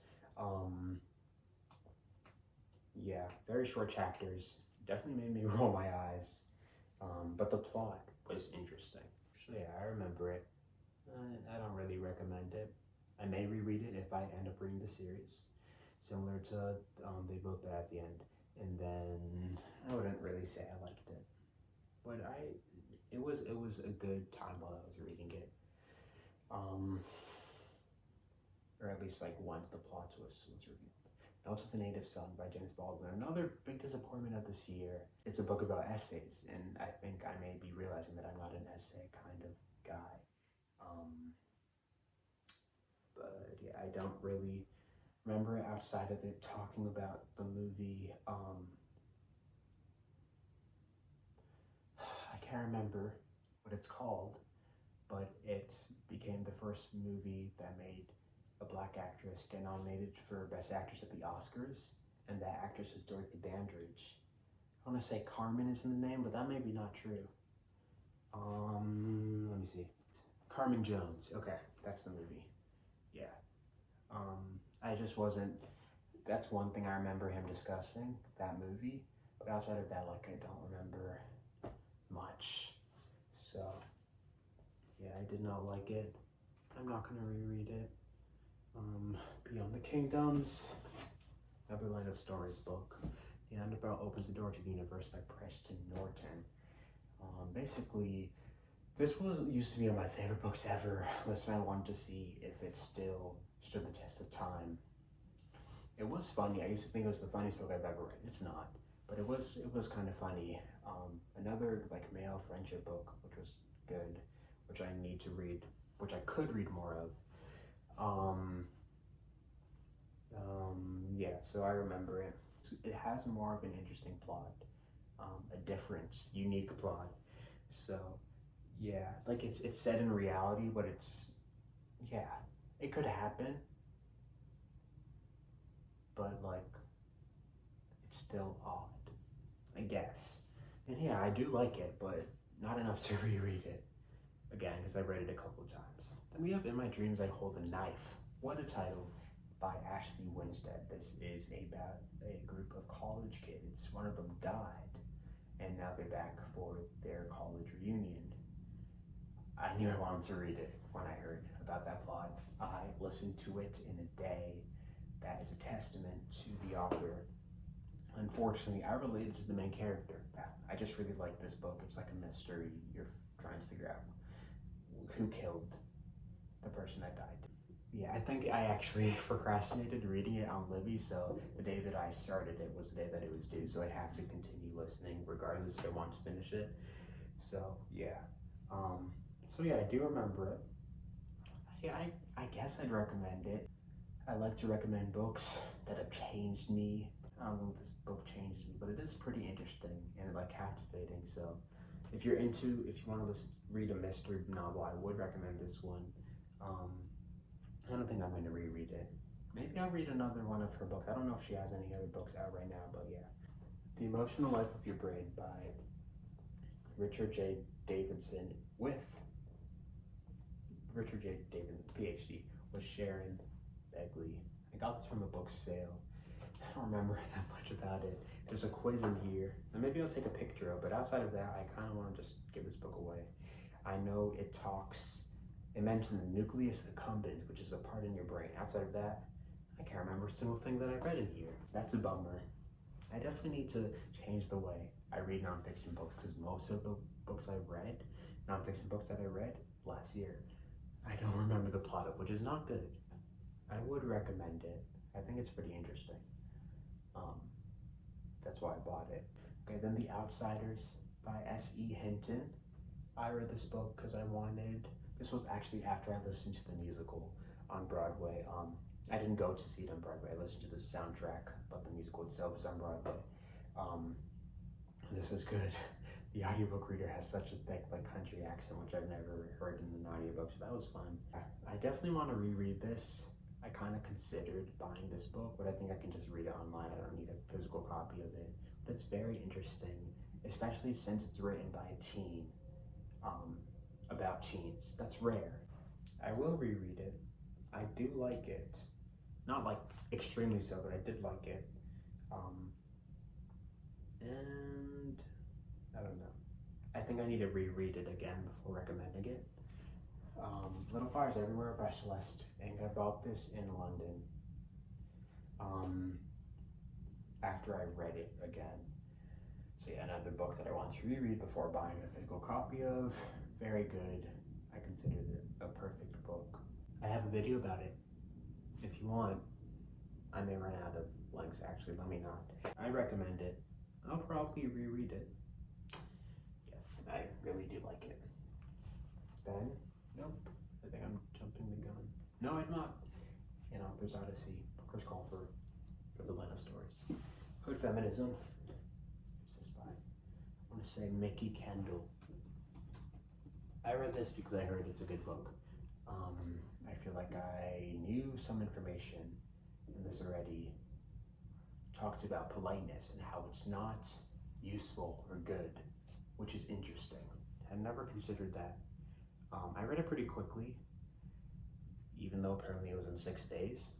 Yeah, very short chapters. Definitely made me roll my eyes. But the plot was interesting. So yeah, I remember it. I don't really recommend it. I may reread it if I end up reading the series. Similar to They Both Die at the End. And then I wouldn't really say I liked it. But it was a good time while I was reading it. Or at least like once the plot twist was revealed. Notes of a Native Son by James Baldwin. Another big disappointment of this year. It's a book about essays, and I think I may be realizing that I'm not an essay kind of guy. But yeah, I don't really remember outside of it talking about the movie. I can't remember what it's called, but it became the first movie that made a black actress get nominated for Best Actress at the Oscars, and that actress is Dorothy Dandridge. I want to say Carmen is in the name, but that may be not true. Let me see. Carmen Jones. Okay, that's the movie. Yeah. I just wasn't. That's one thing I remember him discussing, that movie. But outside of that, like, I don't remember much. So, yeah, I did not like it. I'm not going to reread it. Beyond the Kingdoms, another Line of Stories book. Neanderthal Opens the Door to the Universe by Preston Norton. Basically, this used to be one of my favorite books ever. Listen, I wanted to see if it still stood the test of time. It was funny. I used to think it was the funniest book I've ever read. It's not, but it was kind of funny. Another like male friendship book, which was good, which I need to read, which I could read more of. Yeah, so I remember it. It has more of an interesting plot, a different, unique plot. So, yeah, like it's set in reality, but yeah, it could happen, but like, it's still odd, I guess. And yeah, I do like it, but not enough to reread it. again, because I read it a couple of times. Then we have In My Dreams I Hold a Knife. What a title, by Ashley Winstead. This is about a group of college kids. One of them died, and now they're back for their college reunion. I knew I wanted to read it when I heard about that plot. I listened to it in a day. That is a testament to the author. Unfortunately, I related to the main character. I just really like this book. It's like a mystery. You're trying to figure out who killed the person that died. Yeah, I think I actually procrastinated reading it on Libby, so the day that I started it was the day that it was due, so I have to continue listening regardless if I want to finish it. So yeah. I do remember it. I guess I'd recommend it. I like to recommend books that have changed me. I don't know if this book changed me, but it is pretty interesting and like captivating. So if you want to read a mystery novel, I would recommend this one. I don't think I'm going to reread it. Maybe I'll read another one of her books. I don't know if she has any other books out right now, but yeah. The Emotional Life of Your Brain by Richard J. Davidson with Richard J. Davidson, PhD, with Sharon Begley. I got this from a book sale. I don't remember that much about it. There's a quiz in here, and maybe I'll take a picture of it, but outside of that, I kind of want to just give this book away. I know it mentioned the nucleus accumbens, which is a part in your brain. Outside of that, I can't remember a single thing that I read in here. That's a bummer. I definitely need to change the way I read nonfiction books, because most of the books I read, nonfiction books that I read last year, I don't remember the plot of, which is not good. I would recommend it. I think it's pretty interesting. That's why I bought it. Okay, then The Outsiders by S.E. Hinton. I read this book because this was actually after I listened to the musical on Broadway. I didn't go to see it on Broadway. I listened to the soundtrack, but the musical itself is on Broadway. This is good. The audiobook reader has such a thick country accent, which I've never heard in an audiobook, so that was fun. I definitely want to reread this. I kind of considered buying this book, but I think I can just read it online. I don't need a physical copy of it. But it's very interesting, especially since it's written by a teen, about teens. That's rare. I will reread it. I do like it. Not like extremely so, but I did like it. And I don't know. I think I need to reread it again before recommending it. Little Fires Everywhere by Celeste Ng. I bought this in London after I read it again. So yeah, another book that I want to reread before buying a physical copy of. Very good. I consider it a perfect book. I have a video about it. If you want, I may run out of links actually, let me know. I recommend it. I'll probably reread it. Yeah, I really do like it. Then, nope, I think I'm jumping the gun. No, I'm not. Author's Odyssey, Chris Colfer, for the Land of Stories. Hood Feminism. Who's this by? I want to say Mickey Kendall. I read this because I heard it's a good book. I feel like I knew some information in this already. Talked about politeness and how it's not useful or good, which is interesting. I'd never considered that. I read it pretty quickly, even though apparently it was in 6 days.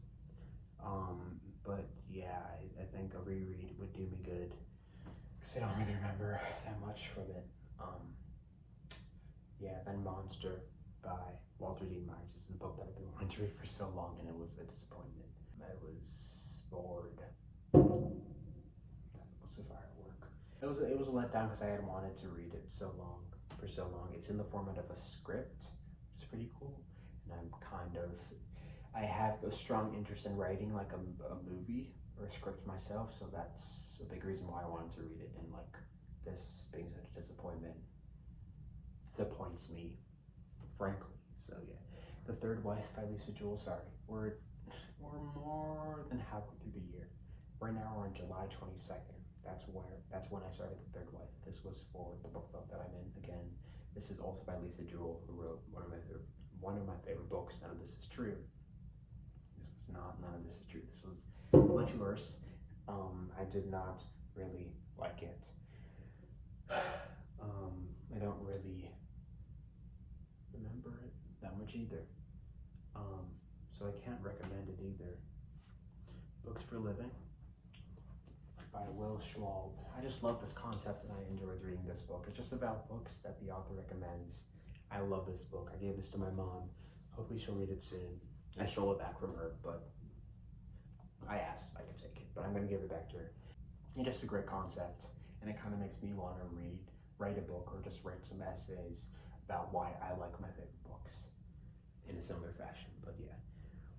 But yeah, I think a reread would do me good, because I don't really remember that much from it. Yeah, then Monster by Walter Dean Myers. This is a book that I've been wanting to read for so long, and it was a disappointment. I was bored. What's the firework? It was a letdown because I had wanted to read it for so long. It's in the format of a script, which is pretty cool. And I have a strong interest in writing like a movie or a script myself, so that's a big reason why I wanted to read it. And this being such a disappointment disappoints me, frankly. So yeah, The Third Wife by Lisa Jewell. Sorry, we're more than halfway through the year. Right now we're on July 22nd. That's when I started The Third Wife. This was for the book club that I'm in. Again, this is also by Lisa Jewell, who wrote one of my favorite books. None of This Is True. This was not None of This Is True. This was much worse. I did not really like it. I don't really that much either. So I can't recommend it either. Books for Living by Will Schwab. I just love this concept and I enjoyed reading this book. It's just about books that the author recommends. I love this book. I gave this to my mom. Hopefully she'll read it soon. I stole it back from her, but I asked if I could take it, but I'm gonna give it back to her. It's just a great concept, and it kind of makes me want to write a book or just write some essays about why I like my favorite books in a similar fashion. But yeah,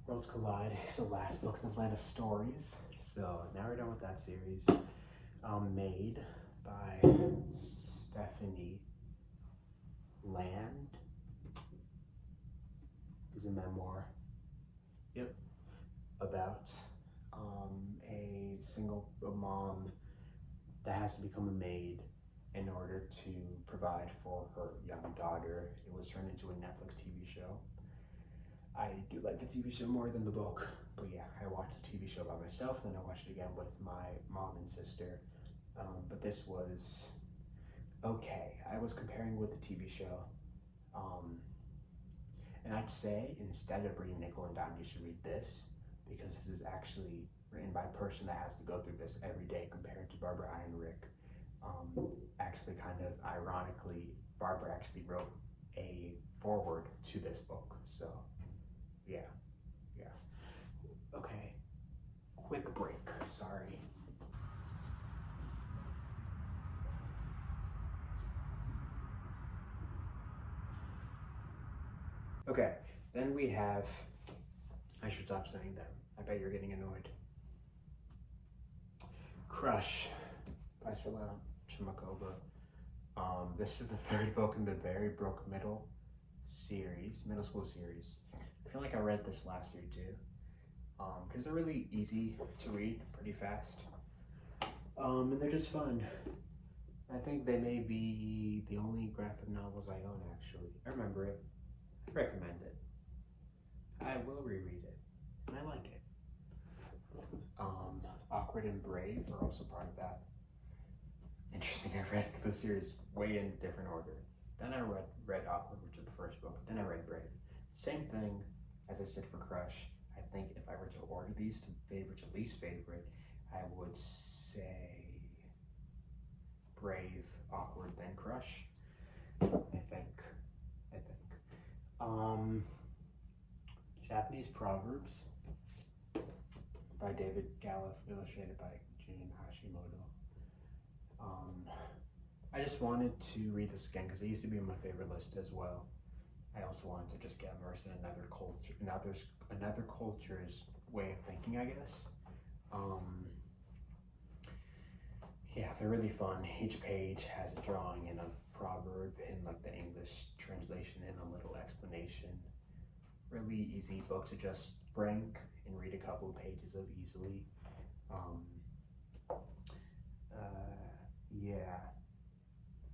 Worlds Collide is the last book in the Land of Stories. So now we're done with that series. Made by Stephanie Land is a memoir. Yep. About a single mom that has to become a maid in order to provide for her young daughter. It was turned into a Netflix TV show. I do like the TV show more than the book, but yeah, I watched the TV show by myself, then I watched it again with my mom and sister. But this was okay. I was comparing with the TV show, and I'd say instead of reading Nickel and Dime, you should read this, because this is actually written by a person that has to go through this every day compared to Barbara Heinrich. Actually, kind of ironically, Barbara actually wrote a foreword to this book. So, yeah. Okay, quick break, sorry. Okay, then we have, I should stop saying that. I bet you're getting annoyed. Crush by Svetlana Chmakova. This is the third book in the Very Broke Middle school series. I feel like I read this last year too, because they're really easy to read, pretty fast, and they're just fun. I think they may be the only graphic novels I own, actually. I remember it. I recommend it. I will reread it, and I like it. Awkward and Brave are also part of that. Interesting, I read the series way in different order. Then I read Awkward, which is the first book. Then I read Brave. Same thing as I said for Crush. I think if I were to order these to favorite to least favorite, I would say Brave, Awkward, then Crush. I think. Japanese Proverbs by David Gallup, illustrated by Jun Hashimoto. I just wanted to read this again because it used to be on my favorite list as well. I also wanted to just get immersed in another culture's way of thinking, I guess. Yeah, they're really fun. Each page has a drawing and a proverb in like the English translation and a little explanation. Really easy book to just bring and read a couple of pages of easily. Yeah,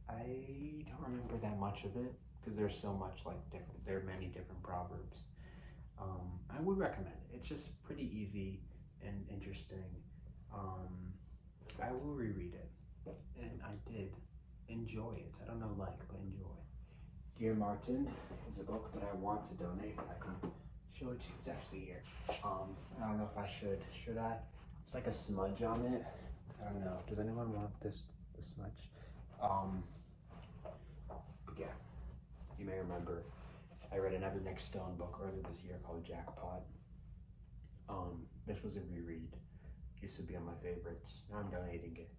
I don't remember that much of it because there's so much there are many different proverbs. I would recommend it. It's just pretty easy and interesting. I will reread it, and I did enjoy it. I don't know but enjoy. Dear Martin is a book that I want to donate. I can show it to you. It's actually here. I don't know if I should. Should I? It's like a smudge on it. I don't know. Does anyone want this smudge? But yeah, you may remember I read another Nick Stone book earlier this year called Jackpot. This was a reread. Used to be on my favorites. Now I'm donating it.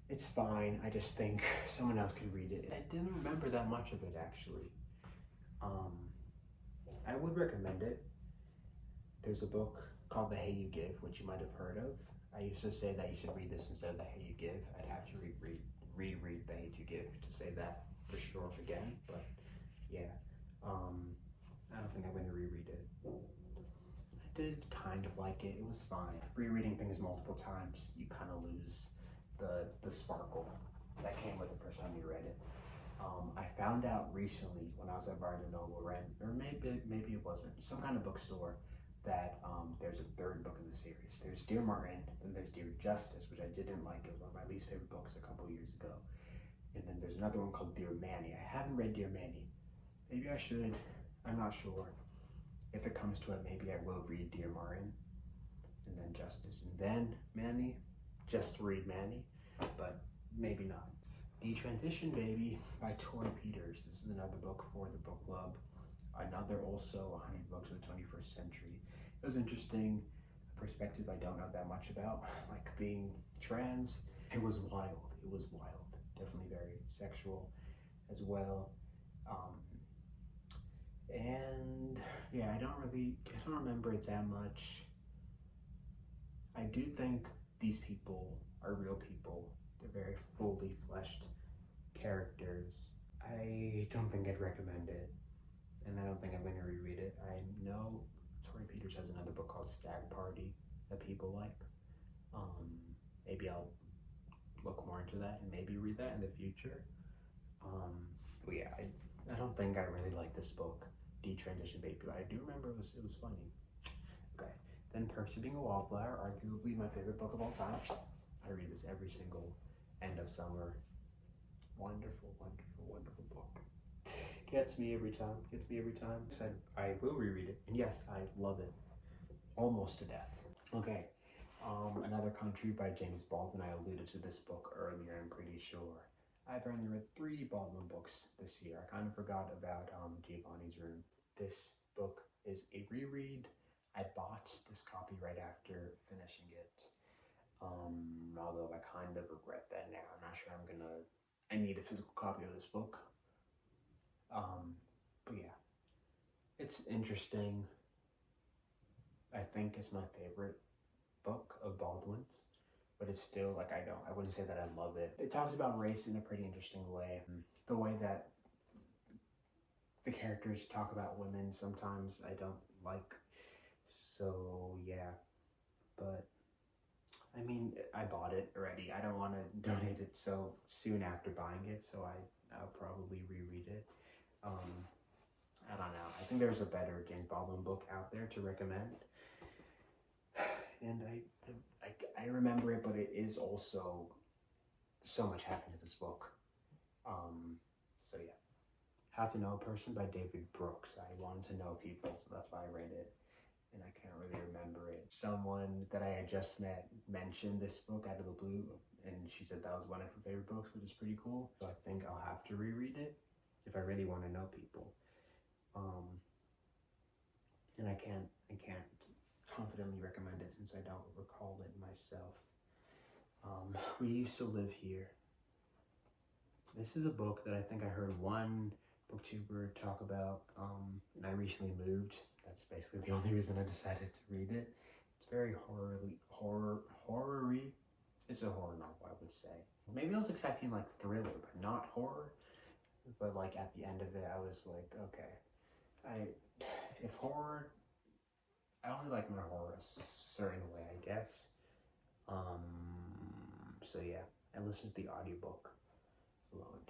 It's fine. I just think someone else could read it. I didn't remember that much of it actually. I would recommend it. There's a book called The Hay You Give, which you might have heard of. I used to say that you should read this instead of The Hay You Give. I'd have to reread The Hay You Give to say that for sure again, but yeah. I don't think I'm going to reread it. I did kind of like it. It was fine. Rereading things multiple times, you kind of lose the sparkle that came with the first time you read it. I found out recently when I was at Barnes & Noble, or maybe it wasn't, some kind of bookstore, that there's a third book in the series. There's Dear Martin, then there's Dear Justice, which I didn't like. It was one of my least favorite books a couple years ago. And then there's another one called Dear Manny. I haven't read Dear Manny. Maybe I should. I'm not sure. If it comes to it, maybe I will read Dear Martin, and then Justice, and then Manny. Just read Manny, but maybe not. The Transition Baby by Tori Peters. This is another book for the book club. Another also 100 Books of the 21st Century. It was interesting, a perspective I don't know that much about, like being trans. It was wild. It was wild. Definitely very sexual as well. And yeah, I don't remember it that much. I do think these people are real people. They're very fully fleshed characters. I don't think I'd recommend it, and I don't think I'm going to reread it. I know Tori Peters has another book called Stag Party that people like. Maybe I'll look more into that and maybe read that in the future. But yeah, I don't think I really like this book, Detransition Baby, but I do remember it was funny. Okay, then Percy Being a Wallflower, arguably my favorite book of all time. I read this every single end of summer. Wonderful, wonderful, wonderful book. Gets me every time. Said I will reread it, and yes, I love it almost to death. Okay, Another Country by James Baldwin. I alluded to this book earlier, I'm pretty sure. I've only read 3 Baldwin books this year. I kind of forgot about Giovanni's Room. This book is a reread. I bought this copy right after finishing it. Although I kind of regret that now. I'm not sure I need a physical copy of this book. But yeah, it's interesting. I think it's my favorite book of Baldwin's, but it's still like I wouldn't say that I love it. It talks about race in a pretty interesting way. The way that the characters talk about women sometimes I don't like. So yeah, but I mean, I bought it already. I don't want to donate it so soon after buying it, so I'll probably reread it. I don't know. I think there's a better James Baldwin book out there to recommend. And I remember it, but it is also so much happened to this book. So yeah. How to Know a Person by David Brooks. I wanted to know people, so that's why I read it. And I can't really remember it. Someone that I had just met mentioned this book out of the blue, and she said that was one of her favorite books, which is pretty cool. So I think I'll have to reread it if I really want to know people. And I can't confidently recommend it since I don't recall it myself. We Used to Live Here. This is a book that I think I heard one booktuber talk about, and I recently moved. That's basically the only reason I decided to read it. It's very horror-y. It's a horror novel, I would say. Maybe I was expecting like thriller, but not horror. But like at the end of it, I was like, okay, if horror, I only like my horror a certain way, I guess. So yeah, I listened to the audiobook alone.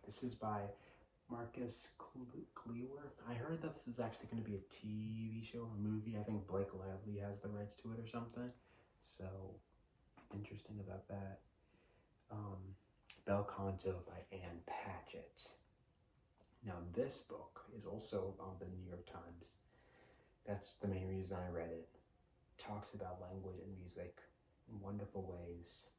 This is by Marcus Klewer. I heard that this is actually going to be a TV show, a movie. I think Blake Lively has the rights to it or something. So, interesting about that. Bel Canto by Anne Patchett. Now, this book is also on the New York Times. That's the main reason I read it. Talks about language and music in wonderful ways.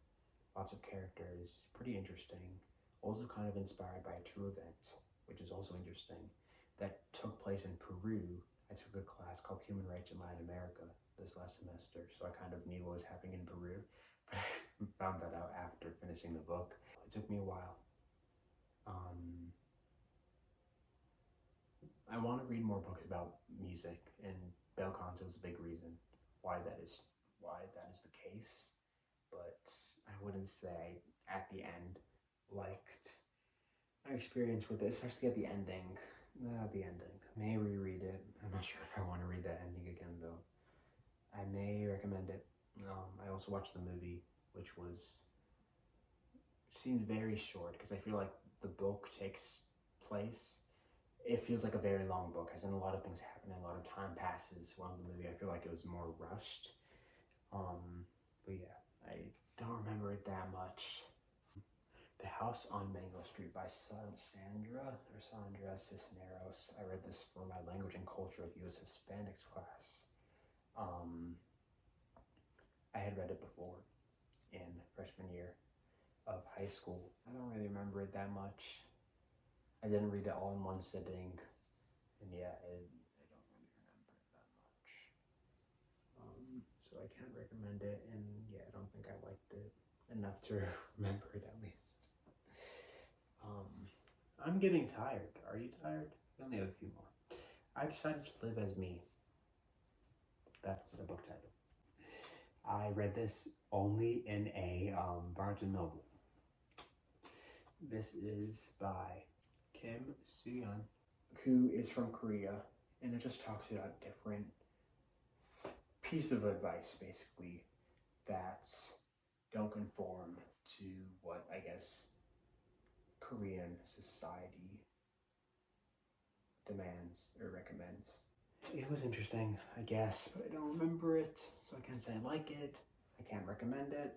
Lots of characters. Pretty interesting. Also kind of inspired by a true event, which is also interesting, that took place in Peru. I took a class called Human Rights in Latin America this last semester, so I kind of knew what was happening in Peru, but I found that out after finishing the book. It took me a while. I want to read more books about music, and Bel Canto is a big reason why that is the case, but I wouldn't say at the end liked my experience with it, especially at the ending. I may reread it. I'm not sure if I want to read that ending again, though. I may recommend it. I also watched the movie, which seemed very short, because I feel like the book takes place. It feels like a very long book, as in a lot of things happen, a lot of time passes while in the movie. I feel like it was more rushed. But yeah, I don't remember it that much. The House on Mango Street by Sandra Cisneros. I read this for my language and culture of U.S. Hispanics class. I had read it before in freshman year of high school. I don't really remember it that much. I didn't read it all in one sitting, and yeah, I don't really remember it that much. So I can't recommend it, and yeah, I don't think I liked it enough to remember it at least. I'm getting tired. Are you tired? We only have a few more. I decided to live as me. That's the book title. I read this only in a Barnes & Noble. This is by Kim Soo-yeon, who is from Korea, and it just talks about different piece of advice, basically, that don't conform to what, I guess, Korean society demands or recommends. It was interesting, I guess, but I don't remember it, so I can't say I like it. I can't recommend it.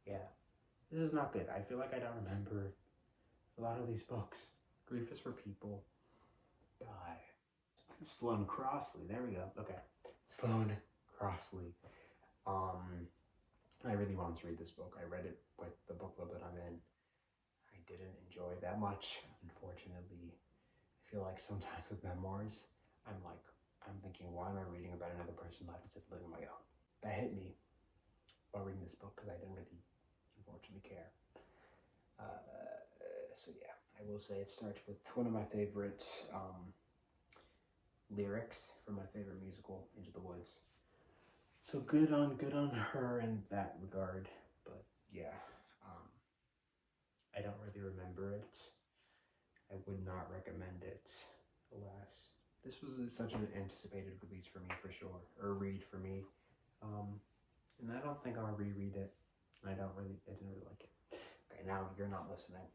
Yeah, this is not good. I feel like I don't remember a lot of these books. Grief is for People by Sloane Crossley. There we go. Okay, Sloane Crossley. I really wanted to read this book. I read it with the book club that I'm in. I didn't enjoy it that much, unfortunately. I feel like sometimes with memoirs, I'm thinking, why am I reading about another person's life instead of living my own? That hit me while reading this book because I didn't really, unfortunately, care. So yeah, I will say it starts with one of my favorite lyrics from my favorite musical, Into the Woods. So good on her in that regard. But yeah, I don't really remember it. I would not recommend it, alas. This was such an anticipated release for me, for sure, or read for me. And I don't think I'll reread it. I didn't really like it. Okay, now You're Not Listening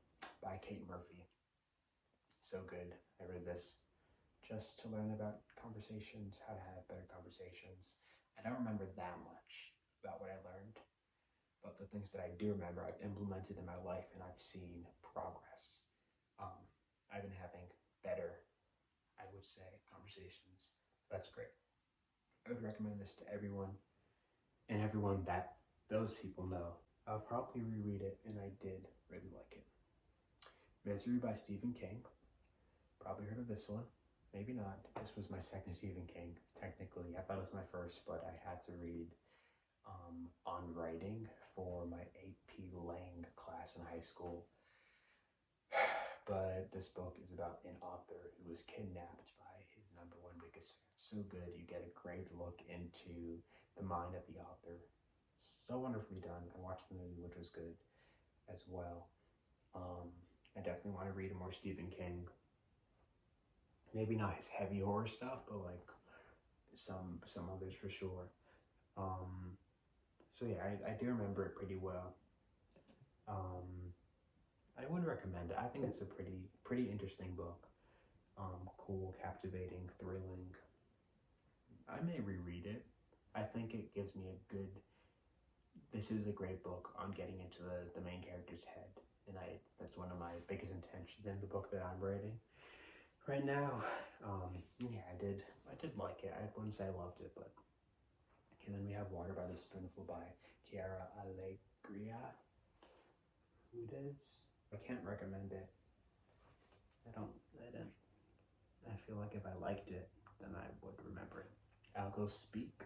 by Kate Murphy. So good. I read this just to learn about conversations, how to have better conversations. I don't remember that much about what I learned, but the things that I do remember, I've implemented in my life and I've seen progress. I've been having better, I would say, conversations. That's great. I would recommend this to everyone and everyone that those people know. I'll probably reread it, and I did really like it. Misery by Stephen King. Probably heard of this one. Maybe not. This was my second Stephen King, technically. I thought it was my first, but I had to read on writing for my AP Lang class in high school. But this book is about an author who was kidnapped by his number one biggest fan. So good. You get a great look into the mind of the author. So wonderfully done. I watched the movie, which was good as well. I definitely want to read more Stephen King. Maybe not his heavy horror stuff, but like some others for sure. So yeah, I do remember it pretty well. I would recommend it. I think it's a pretty interesting book. Cool, captivating, thrilling. I may reread it. I think it gives me a good. This is a great book on getting into the main character's head, and that's one of my biggest intentions in the book that I'm writing right now. Yeah, I did like it. I wouldn't say I loved it, but. And then we have Water by the Spoonful by Chiara Allegria. Who does? I can't recommend it. I didn't. I feel like if I liked it, then I would remember it. I'll Go Speak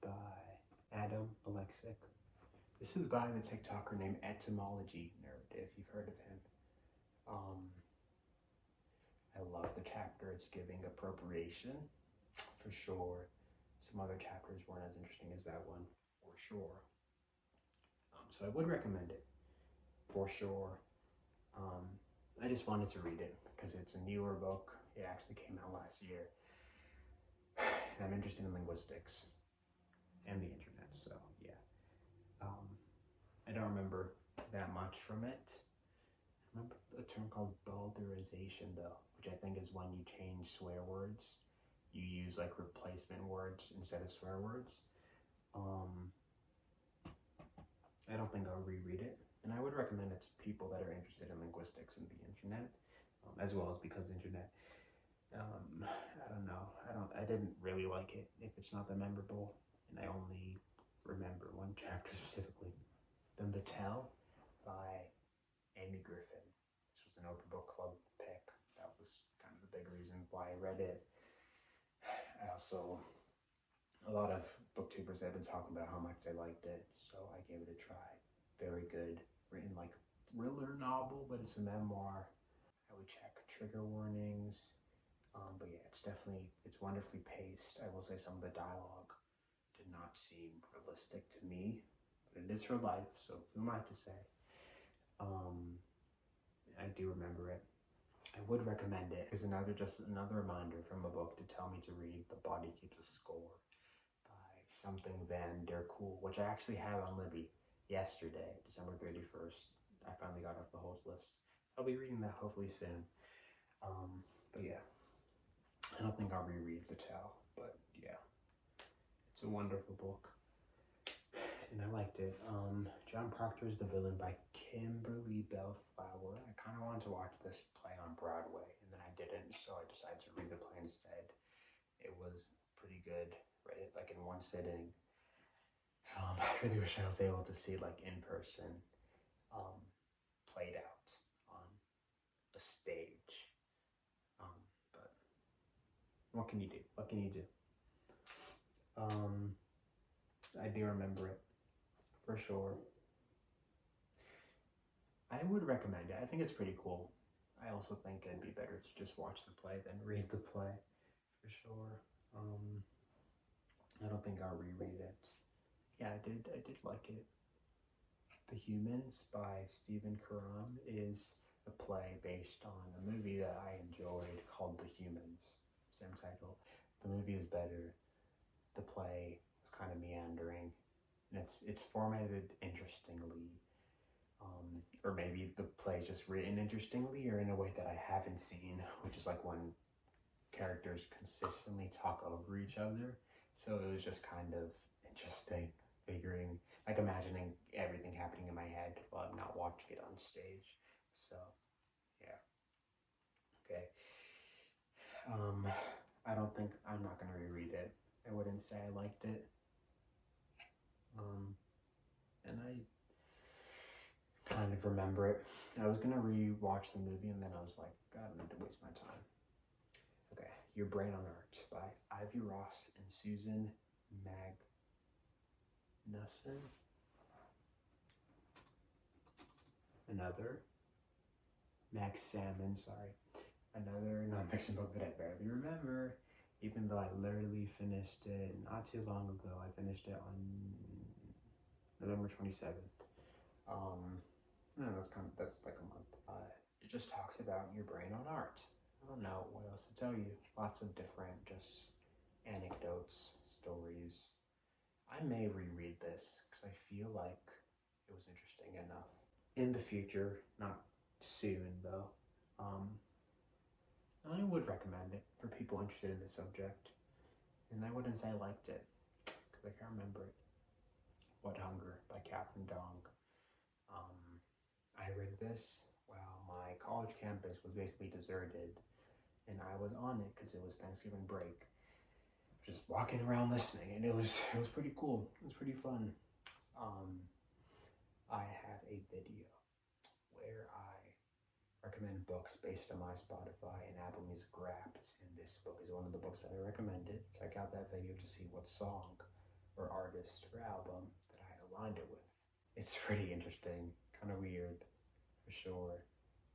by Adam Alexic. This is by the TikToker named Etymology Nerd, if you've heard of him. I love the chapter it's giving appropriation, for sure. Some other chapters weren't as interesting as that one, for sure. So I would recommend it, for sure. I just wanted to read it because it's a newer book. It actually came out last year. And I'm interested in linguistics and the internet, so yeah. I don't remember that much from it. I remember a term called balderization, though, which I think is when you change swear words. You use like replacement words instead of swear words. I don't think I'll reread it. And I would recommend it to people that are interested in linguistics and the internet, as well as because internet. I don't know. I didn't really like it if it's not that memorable, and I only remember one chapter specifically. Then The Tell by Amy Griffin. This was an open book club pick. That was kind of the big reason why I read it. I also, a lot of booktubers have been talking about how much they liked it, so I gave it a try. Very good, written like thriller novel, but it's a memoir. I would check trigger warnings. But yeah, it's wonderfully paced. I will say some of the dialogue did not seem realistic to me, but it is her life, so who am I to say? I do remember it. I would recommend it. It's another reminder from a book to tell me to read The Body Keeps a Score by something Van Der Kool, which I actually have on Libby yesterday, December 31st. I finally got off the Holds list. I'll be reading that hopefully soon. But yeah, I don't think I'll reread The Tell, but yeah, it's a wonderful book, and I liked it. John Proctor's The Villain by Kimberly Bellflower. I kind of wanted to watch this play on Broadway, and then I didn't, so I decided to read the play instead. It was pretty good. Read it like in one sitting. I really wish I was able to see it like in person, played out on a stage. But what can you do? What can you do? I do remember it for sure. I would recommend it. I think it's pretty cool. I also think it'd be better to just watch the play than read the play, for sure. I don't think I'll reread it. Yeah, I did like it. The Humans by Stephen Karam is a play based on a movie that I enjoyed called The Humans. Same title. The movie is better. The play was kind of meandering, and it's formatted interestingly, or maybe the play is just written interestingly, or in a way that I haven't seen, which is like when characters consistently talk over each other. So it was just kind of interesting, imagining everything happening in my head while I'm not watching it on stage. So yeah, okay. I'm not gonna reread it. I wouldn't say I liked it. And I kind of remember it. I was gonna re-watch the movie, and then I was like, God, I need to waste my time. Okay, Your Brain on Art by Ivy Ross and Susan Magnuson. Another Another nonfiction book that I barely remember, even though I literally finished it not too long ago. I finished it on November 27th. That's like a month. It just talks about your brain on art. I don't know what else to tell you. Lots of different just anecdotes, stories. I may reread this because I feel like it was interesting enough. In the future, not soon though. I would recommend it for people interested in the subject. And I wouldn't say I liked it because I can't remember it. What Hunger by Catherine Dong. I read this while my college campus was basically deserted, and I was on it because it was Thanksgiving break, just walking around listening, and it was pretty cool. It was pretty fun. I have a video where I recommend books based on my Spotify and Apple Music Wrapped, and this book is one of the books that I recommended. Check out that video to see what song or artist or album that I aligned it with. It's pretty interesting, kind of weird, for sure.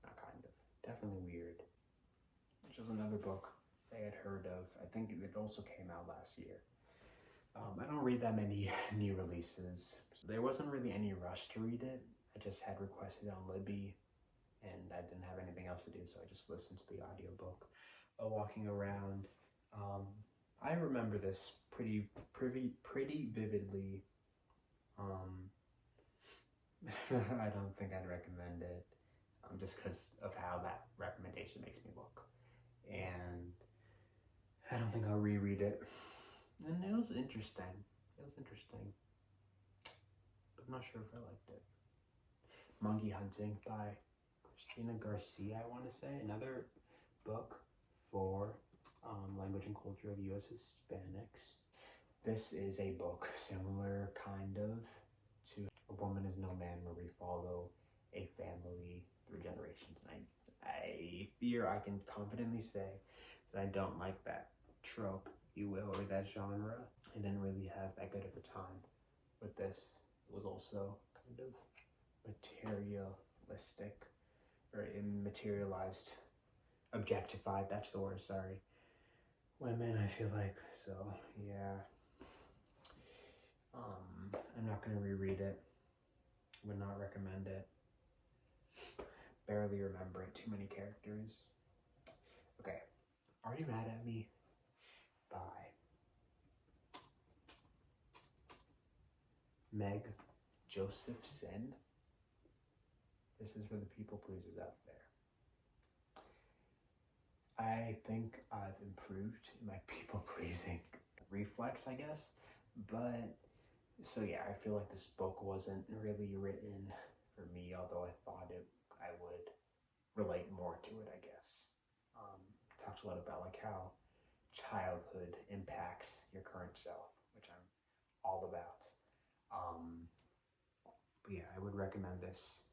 Not kind of, definitely weird. Which is another book I had heard of. I think it also came out last year. I don't read that many new releases, so there wasn't really any rush to read it. I just had requested on Libby, and I didn't have anything else to do, so I just listened to the audiobook while walking around. I remember this pretty vividly. I don't think I'd recommend it, just because of how that recommendation makes me look, and I don't think I'll reread it. And it was interesting. But I'm not sure if I liked it. Monkey Hunting by Christina Garcia, I want to say. Another book for language and culture of U.S. Hispanics. This is a book similar kind of to A Woman is No Man, where we follow a family through generations. And I fear I can confidently say that I don't like that trope, you will, or that genre. I didn't really have that good of a time with this. It was also kind of materialistic, or materialized, objectified, that's the word, sorry, women, I feel like. So yeah, I'm not gonna reread it, would not recommend it, barely remember it, too many characters. Okay, Are You Mad at Me by Meg Josephson. This is for the people pleasers out there. I think I've improved in my people pleasing reflex, I guess. But so yeah, I feel like this book wasn't really written for me, although I thought I would relate more to it, I guess. Talks a lot about like how childhood impacts your current self, which I'm all about. But yeah, I would recommend this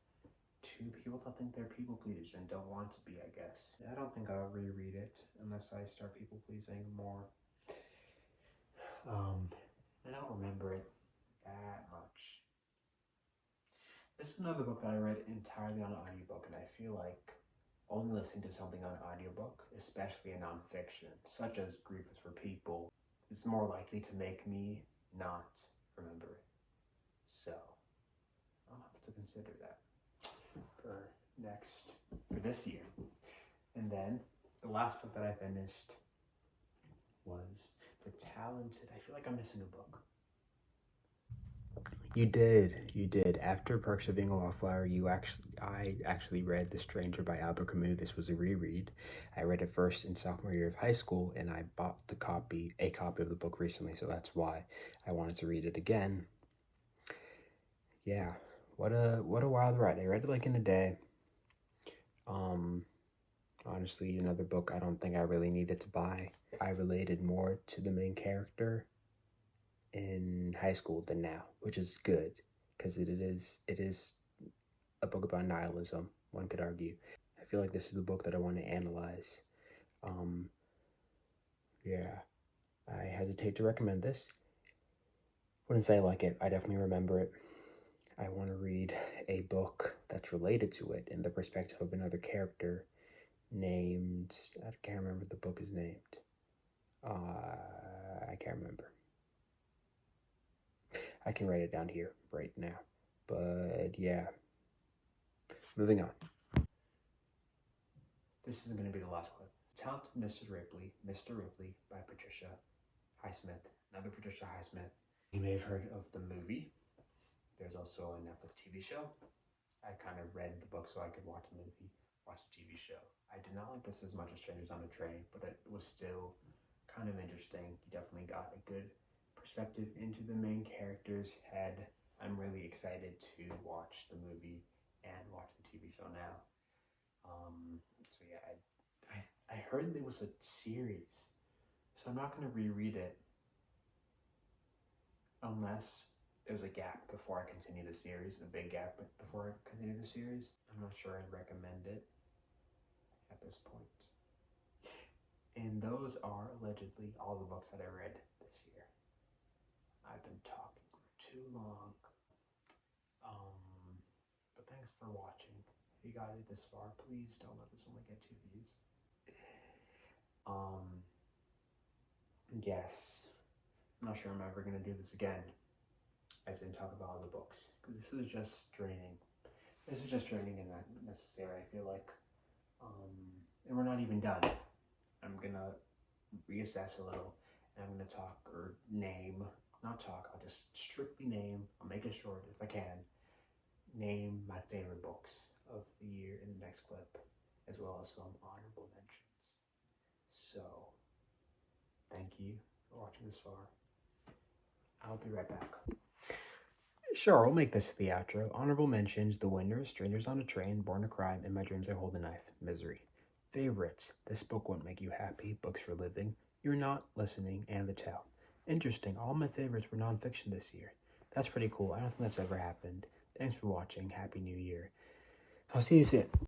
to people that think they're people pleasers and don't want to be, I guess. I don't think I'll reread it unless I start people pleasing more. I don't remember it that much. This is another book that I read entirely on an audiobook, and I feel like only listening to something on an audiobook, especially a nonfiction, such as Grief is for People, is more likely to make me not remember it. So I'll have to consider that for this year. And then the last book that I finished was The Talented. I feel like I'm missing a book. You did. After Perks of Being a Wallflower, I actually read The Stranger by Albert Camus. This was a reread. I read it first in sophomore year of high school, and I bought a copy of the book recently, so that's why I wanted to read it again. Yeah, what a wild ride. I read it like in a day. Honestly, another book I don't think I really needed to buy. I related more to the main character in high school than now, which is good, because it is a book about nihilism, one could argue. I feel like this is the book that I want to analyze. Yeah, I hesitate to recommend this. Wouldn't say I like it, I definitely remember it. I want to read a book that's related to it in the perspective of another character named, I can't remember what the book is named. I can't remember. I can write it down here right now. But yeah, moving on. This is going to be the last clip. Talented Mr. Ripley by Patricia Highsmith. Another Patricia Highsmith. You may have heard of the movie. There's also a Netflix TV show. I kind of read the book so I could watch the movie, watch the TV show. I did not like this as much as Strangers on a Train, but it was still kind of interesting. You definitely got a good perspective into the main character's head. I'm really excited to watch the movie and watch the TV show now. So yeah, I heard there was a series, so I'm not going to reread it unless there's a gap before I continue the series, a big gap before I continue the series. I'm not sure I'd recommend it at this point. And those are allegedly all the books that I read this year. I've been talking for too long. But thanks for watching. If you got it this far, please don't let this only get 2 views. Yes. I'm not sure I'm ever going to do this again, as in talk about all the books, because this is just draining. This is just draining and not necessary, I feel like. And we're not even done. I'm going to reassess a little, and I'm going to talk, or name, not talk, I'll just strictly name, I'll make it short if I can, name my favorite books of the year in the next clip, as well as some honorable mentions. So, thank you for watching this far. I'll be right back. Sure, we'll make this the outro. Honorable mentions: The Winner, Strangers on a Train, Born to Crime, In My Dreams I Hold a Knife, Misery. Favorites: This Book Won't Make You Happy, Books for Living, You're Not Listening, and The Tell. Interesting, all my favorites were nonfiction this year. That's pretty cool. I don't think that's ever happened. Thanks for watching. Happy New Year. I'll see you soon.